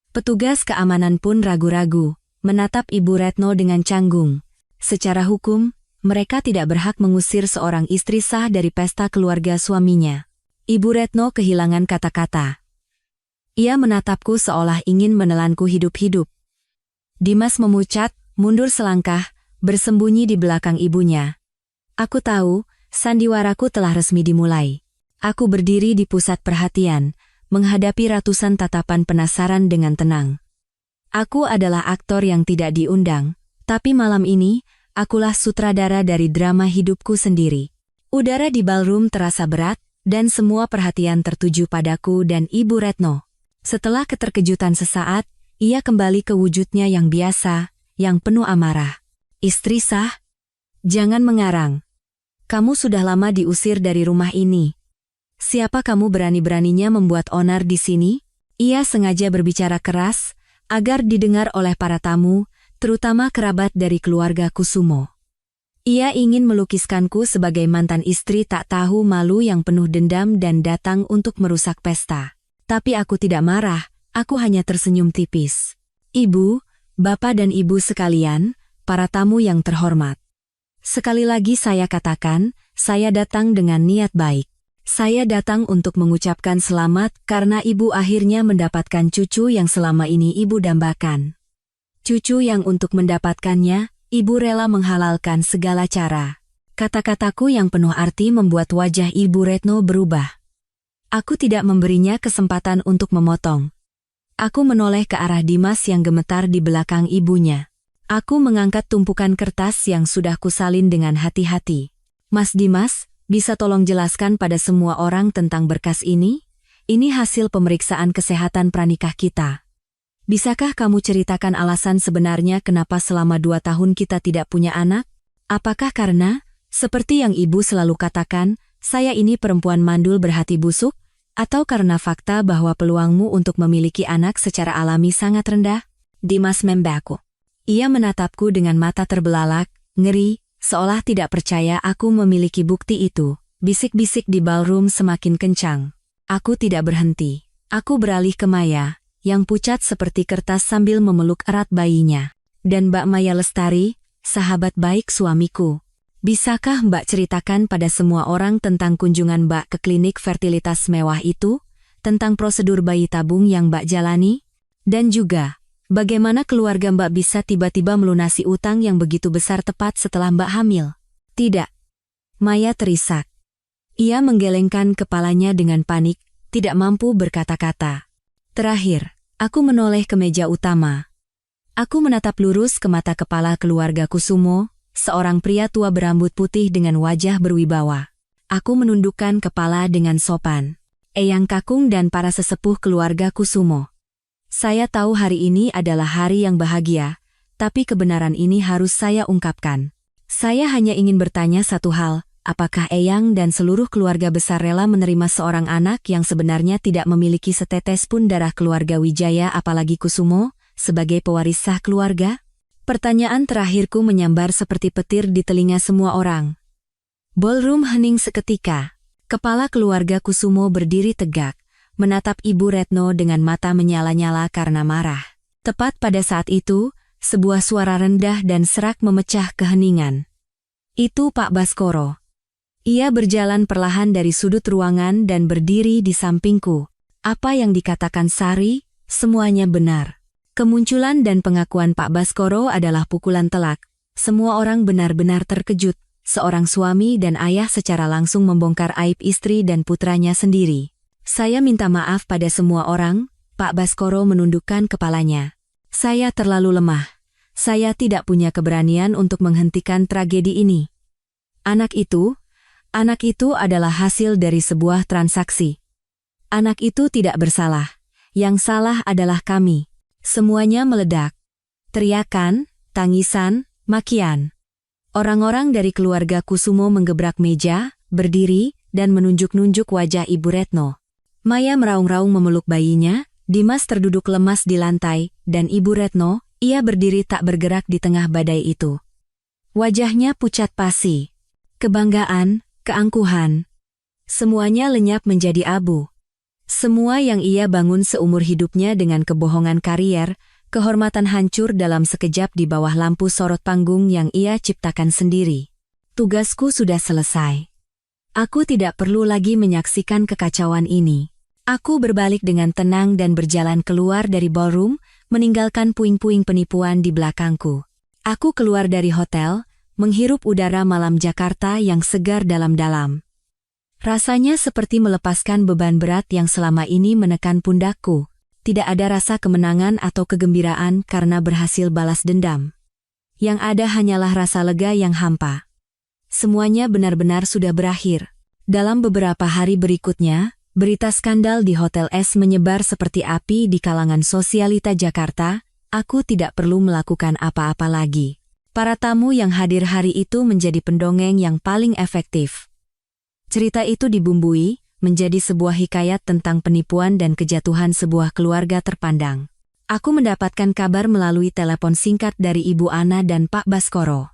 Petugas keamanan pun ragu-ragu, menatap Ibu Retno dengan canggung. Secara hukum, mereka tidak berhak mengusir seorang istri sah dari pesta keluarga suaminya. Ibu Retno kehilangan kata-kata. Ia menatapku seolah ingin menelanku hidup-hidup. Dimas memucat, mundur selangkah, bersembunyi di belakang ibunya. Aku tahu, sandiwaraku telah resmi dimulai. Aku berdiri di pusat perhatian, menghadapi ratusan tatapan penasaran dengan tenang. Aku adalah aktor yang tidak diundang, tapi malam ini, akulah sutradara dari drama hidupku sendiri. Udara di ballroom terasa berat, dan semua perhatian tertuju padaku dan Ibu Retno. Setelah keterkejutan sesaat, ia kembali ke wujudnya yang biasa, yang penuh amarah. "Istri sah? Jangan mengarang. Kamu sudah lama diusir dari rumah ini. Siapa kamu berani-beraninya membuat onar di sini?" Ia sengaja berbicara keras, agar didengar oleh para tamu, terutama kerabat dari keluarga Kusumo. Ia ingin melukiskanku sebagai mantan istri tak tahu malu yang penuh dendam dan datang untuk merusak pesta. Tapi aku tidak marah, aku hanya tersenyum tipis. "Ibu, Bapak dan Ibu sekalian, para tamu yang terhormat. Sekali lagi saya katakan, saya datang dengan niat baik. Saya datang untuk mengucapkan selamat karena Ibu akhirnya mendapatkan cucu yang selama ini Ibu dambakan. Cucu yang untuk mendapatkannya, Ibu rela menghalalkan segala cara." Kata-kataku yang penuh arti membuat wajah Ibu Retno berubah. Aku tidak memberinya kesempatan untuk memotong. Aku menoleh ke arah Dimas yang gemetar di belakang ibunya. Aku mengangkat tumpukan kertas yang sudah kusalin dengan hati-hati. "Mas Dimas, bisa tolong jelaskan pada semua orang tentang berkas ini? Ini hasil pemeriksaan kesehatan pranikah kita. Bisakah kamu ceritakan alasan sebenarnya kenapa selama 2 tahun kita tidak punya anak? Apakah karena, seperti yang ibu selalu katakan, saya ini perempuan mandul berhati busuk? Atau karena fakta bahwa peluangmu untuk memiliki anak secara alami sangat rendah?" Dimas membeku. Ia menatapku dengan mata terbelalak, ngeri, seolah tidak percaya aku memiliki bukti itu. Bisik-bisik di ballroom semakin kencang. Aku tidak berhenti. Aku beralih ke Maya, yang pucat seperti kertas sambil memeluk erat bayinya. "Dan Mbak Maya Lestari, sahabat baik suamiku. Bisakah Mbak ceritakan pada semua orang tentang kunjungan Mbak ke klinik fertilitas mewah itu? Tentang prosedur bayi tabung yang Mbak jalani? Dan juga, bagaimana keluarga Mbak bisa tiba-tiba melunasi utang yang begitu besar tepat setelah Mbak hamil?" "Tidak." Maya terisak. Ia menggelengkan kepalanya dengan panik, tidak mampu berkata-kata. "Terakhir, Aku menoleh ke meja utama. Aku menatap lurus ke mata kepala keluarga Kusumo, seorang pria tua berambut putih dengan wajah berwibawa. Aku menundukkan kepala dengan sopan. Eyang Kakung dan para sesepuh keluarga Kusumo. Saya tahu hari ini adalah hari yang bahagia, tapi kebenaran ini harus saya ungkapkan. Saya hanya ingin bertanya satu hal, apakah Eyang dan seluruh keluarga besar rela menerima seorang anak yang sebenarnya tidak memiliki setetes pun darah keluarga Wijaya apalagi Kusumo, sebagai pewaris sah keluarga? Pertanyaan terakhirku menyambar seperti petir di telinga semua orang. Ballroom hening seketika. Kepala keluarga Kusumo berdiri tegak, menatap Ibu Retno dengan mata menyala-nyala karena marah. Tepat pada saat itu, sebuah suara rendah dan serak memecah keheningan. Itu Pak Baskoro. Ia berjalan perlahan dari sudut ruangan dan berdiri di sampingku. Apa yang dikatakan Sari, semuanya benar. Kemunculan dan pengakuan Pak Baskoro adalah pukulan telak. Semua orang benar-benar terkejut. Seorang suami dan ayah secara langsung membongkar aib istri dan putranya sendiri. Saya minta maaf pada semua orang, Pak Baskoro menundukkan kepalanya. Saya terlalu lemah. Saya tidak punya keberanian untuk menghentikan tragedi ini. Anak itu adalah hasil dari sebuah transaksi. Anak itu tidak bersalah. Yang salah adalah kami. Semuanya meledak. Teriakan, tangisan, makian. Orang-orang dari keluarga Kusumo menggebrak meja, berdiri, dan menunjuk-nunjuk wajah Ibu Retno. Maya meraung-raung memeluk bayinya, Dimas terduduk lemas di lantai, dan Ibu Retno, ia berdiri tak bergerak di tengah badai itu. Wajahnya pucat pasi. Kebanggaan, keangkuhan. Semuanya lenyap menjadi abu. Semua yang ia bangun seumur hidupnya dengan kebohongan karier, kehormatan hancur dalam sekejap di bawah lampu sorot panggung yang ia ciptakan sendiri. Tugasku sudah selesai. Aku tidak perlu lagi menyaksikan kekacauan ini. Aku berbalik dengan tenang dan berjalan keluar dari ballroom, meninggalkan puing-puing penipuan di belakangku. Aku keluar dari hotel, menghirup udara malam Jakarta yang segar dalam-dalam. Rasanya seperti melepaskan beban berat yang selama ini menekan pundakku. Tidak ada rasa kemenangan atau kegembiraan karena berhasil balas dendam. Yang ada hanyalah rasa lega yang hampa. Semuanya benar-benar sudah berakhir. Dalam beberapa hari berikutnya, berita skandal di Hotel S menyebar seperti api di kalangan sosialita Jakarta. Aku tidak perlu melakukan apa-apa lagi. Para tamu yang hadir hari itu menjadi pendongeng yang paling efektif. Cerita itu dibumbui menjadi sebuah hikayat tentang penipuan dan kejatuhan sebuah keluarga terpandang. Aku mendapatkan kabar melalui telepon singkat dari Ibu Ana dan Pak Baskoro.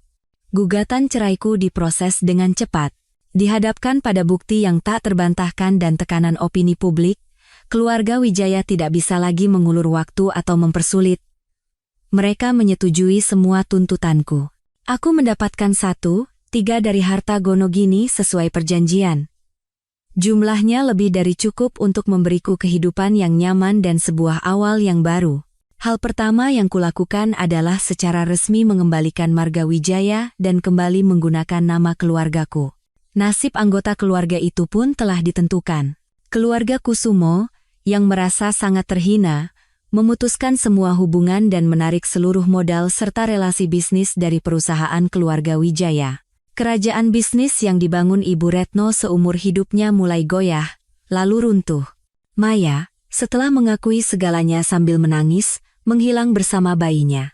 Gugatan ceraiku diproses dengan cepat. Dihadapkan pada bukti yang tak terbantahkan dan tekanan opini publik, keluarga Wijaya tidak bisa lagi mengulur waktu atau mempersulit. Mereka menyetujui semua tuntutanku. Aku mendapatkan 1/3 dari harta Gonogini sesuai perjanjian. Jumlahnya lebih dari cukup untuk memberiku kehidupan yang nyaman dan sebuah awal yang baru. Hal pertama yang kulakukan adalah secara resmi mengembalikan marga Wijaya dan kembali menggunakan nama keluargaku. Nasib anggota keluarga itu pun telah ditentukan. Keluarga Kusumo, yang merasa sangat terhina, memutuskan semua hubungan dan menarik seluruh modal serta relasi bisnis dari perusahaan keluarga Wijaya. Kerajaan bisnis yang dibangun Ibu Retno seumur hidupnya mulai goyah, lalu runtuh. Maya, setelah mengakui segalanya sambil menangis, menghilang bersama bayinya.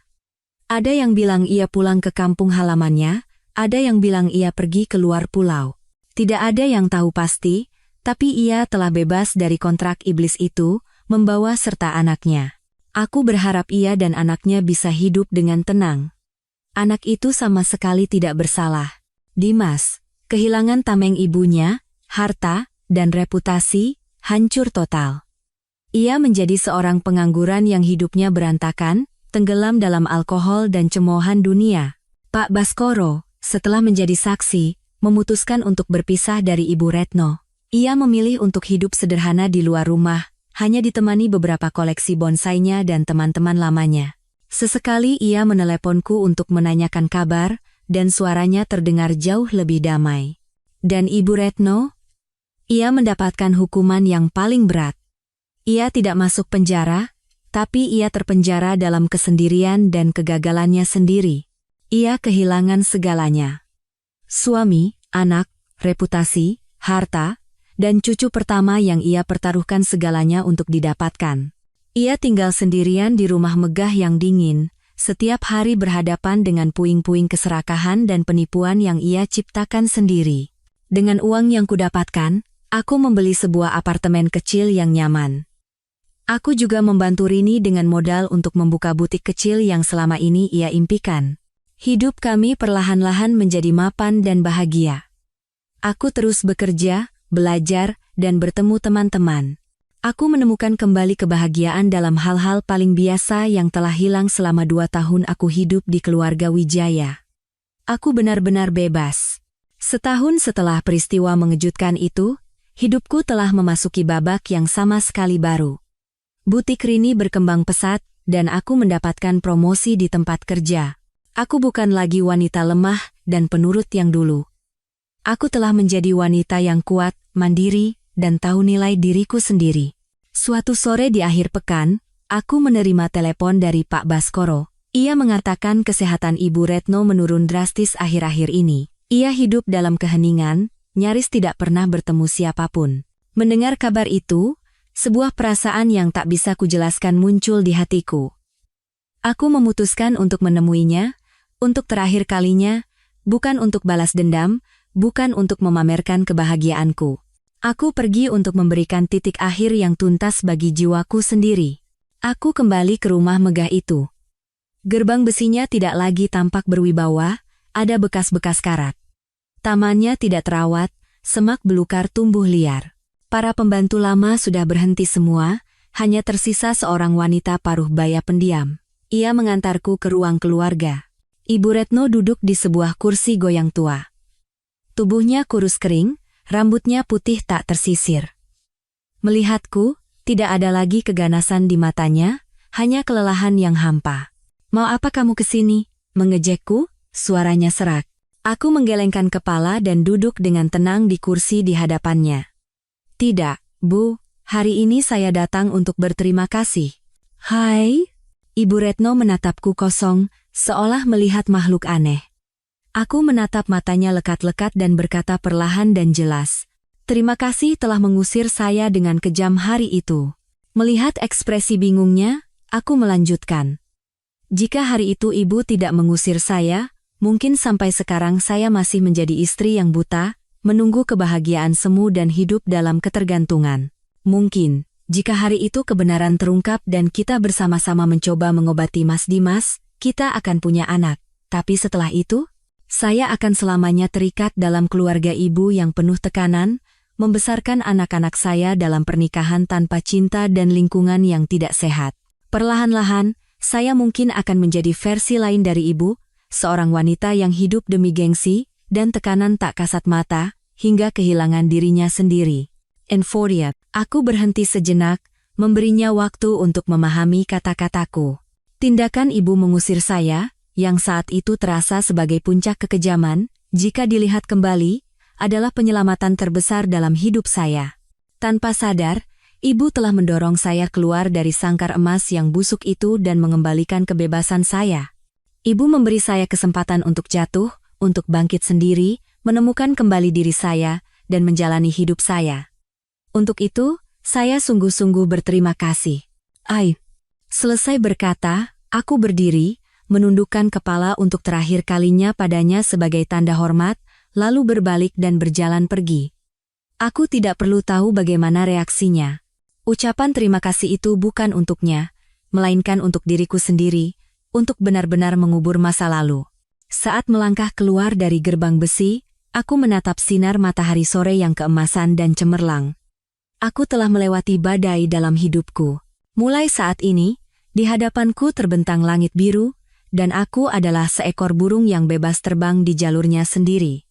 Ada yang bilang ia pulang ke kampung halamannya, ada yang bilang ia pergi ke luar pulau. Tidak ada yang tahu pasti, tapi ia telah bebas dari kontrak iblis itu, membawa serta anaknya. Aku berharap ia dan anaknya bisa hidup dengan tenang. Anak itu sama sekali tidak bersalah. Dimas, kehilangan tameng ibunya, harta, dan reputasi, hancur total. Ia menjadi seorang pengangguran yang hidupnya berantakan, tenggelam dalam alkohol dan cemoohan dunia. Pak Baskoro, setelah menjadi saksi, memutuskan untuk berpisah dari Ibu Retno. Ia memilih untuk hidup sederhana di luar rumah, hanya ditemani beberapa koleksi bonsainya dan teman-teman lamanya. Sesekali ia meneleponku untuk menanyakan kabar, dan suaranya terdengar jauh lebih damai. Dan Ibu Retno? Ia mendapatkan hukuman yang paling berat. Ia tidak masuk penjara, tapi ia terpenjara dalam kesendirian dan kegagalannya sendiri. Ia kehilangan segalanya. Suami, anak, reputasi, harta, dan cucu pertama yang ia pertaruhkan segalanya untuk didapatkan. Ia tinggal sendirian di rumah megah yang dingin, setiap hari berhadapan dengan puing-puing keserakahan dan penipuan yang ia ciptakan sendiri. Dengan uang yang kudapatkan, aku membeli sebuah apartemen kecil yang nyaman. Aku juga membantu Rini dengan modal untuk membuka butik kecil yang selama ini ia impikan. Hidup kami perlahan-lahan menjadi mapan dan bahagia. Aku terus bekerja, belajar, dan bertemu teman-teman. Aku menemukan kembali kebahagiaan dalam hal-hal paling biasa yang telah hilang selama 2 tahun aku hidup di keluarga Wijaya. Aku benar-benar bebas. Setahun setelah peristiwa mengejutkan itu, hidupku telah memasuki babak yang sama sekali baru. Butik Rini berkembang pesat, dan aku mendapatkan promosi di tempat kerja. Aku bukan lagi wanita lemah dan penurut yang dulu. Aku telah menjadi wanita yang kuat, mandiri, dan tahu nilai diriku sendiri. Suatu sore di akhir pekan, aku menerima telepon dari Pak Baskoro. Ia mengatakan kesehatan Ibu Retno menurun drastis akhir-akhir ini. Ia hidup dalam keheningan, nyaris tidak pernah bertemu siapapun. Mendengar kabar itu, sebuah perasaan yang tak bisa kujelaskan muncul di hatiku. Aku memutuskan untuk menemuinya, untuk terakhir kalinya, bukan untuk balas dendam, bukan untuk memamerkan kebahagiaanku. Aku pergi untuk memberikan titik akhir yang tuntas bagi jiwaku sendiri. Aku kembali ke rumah megah itu. Gerbang besinya tidak lagi tampak berwibawa, ada bekas-bekas karat. Tamannya tidak terawat, semak belukar tumbuh liar. Para pembantu lama sudah berhenti semua, hanya tersisa seorang wanita paruh baya pendiam. Ia mengantarku ke ruang keluarga. Ibu Retno duduk di sebuah kursi goyang tua. Tubuhnya kurus kering, rambutnya putih tak tersisir. Melihatku, tidak ada lagi keganasan di matanya, hanya kelelahan yang hampa. "Mau apa kamu kesini?" mengejekku, suaranya serak. Aku menggelengkan kepala dan duduk dengan tenang di kursi di hadapannya. "Tidak, Bu, hari ini saya datang untuk berterima kasih." "Hai?" Ibu Retno menatapku kosong, seolah melihat makhluk aneh. Aku menatap matanya lekat-lekat dan berkata perlahan dan jelas, "Terima kasih telah mengusir saya dengan kejam hari itu." Melihat ekspresi bingungnya, aku melanjutkan. "Jika hari itu ibu tidak mengusir saya, mungkin sampai sekarang saya masih menjadi istri yang buta, menunggu kebahagiaan semu dan hidup dalam ketergantungan. Mungkin, jika hari itu kebenaran terungkap dan kita bersama-sama mencoba mengobati Mas Dimas, kita akan punya anak. Tapi setelah itu, saya akan selamanya terikat dalam keluarga ibu yang penuh tekanan, membesarkan anak-anak saya dalam pernikahan tanpa cinta dan lingkungan yang tidak sehat. Perlahan-lahan, saya mungkin akan menjadi versi lain dari ibu, seorang wanita yang hidup demi gengsi dan tekanan tak kasat mata, hingga kehilangan dirinya sendiri." Enfordiat, aku berhenti sejenak, memberinya waktu untuk memahami kata-kataku. Tindakan ibu mengusir saya, yang saat itu terasa sebagai puncak kekejaman, jika dilihat kembali, adalah penyelamatan terbesar dalam hidup saya. Tanpa sadar, ibu telah mendorong saya keluar dari sangkar emas yang busuk itu dan mengembalikan kebebasan saya. Ibu memberi saya kesempatan untuk jatuh, untuk bangkit sendiri, menemukan kembali diri saya, dan menjalani hidup saya. Untuk itu, saya sungguh-sungguh berterima kasih. Selesai berkata, aku berdiri, menundukkan kepala untuk terakhir kalinya padanya sebagai tanda hormat, lalu berbalik dan berjalan pergi. Aku tidak perlu tahu bagaimana reaksinya. Ucapan terima kasih itu bukan untuknya, melainkan untuk diriku sendiri, untuk benar-benar mengubur masa lalu. Saat melangkah keluar dari gerbang besi, aku menatap sinar matahari sore yang keemasan dan cemerlang. Aku telah melewati badai dalam hidupku. Mulai saat ini, di hadapanku terbentang langit biru, dan aku adalah seekor burung yang bebas terbang di jalurnya sendiri.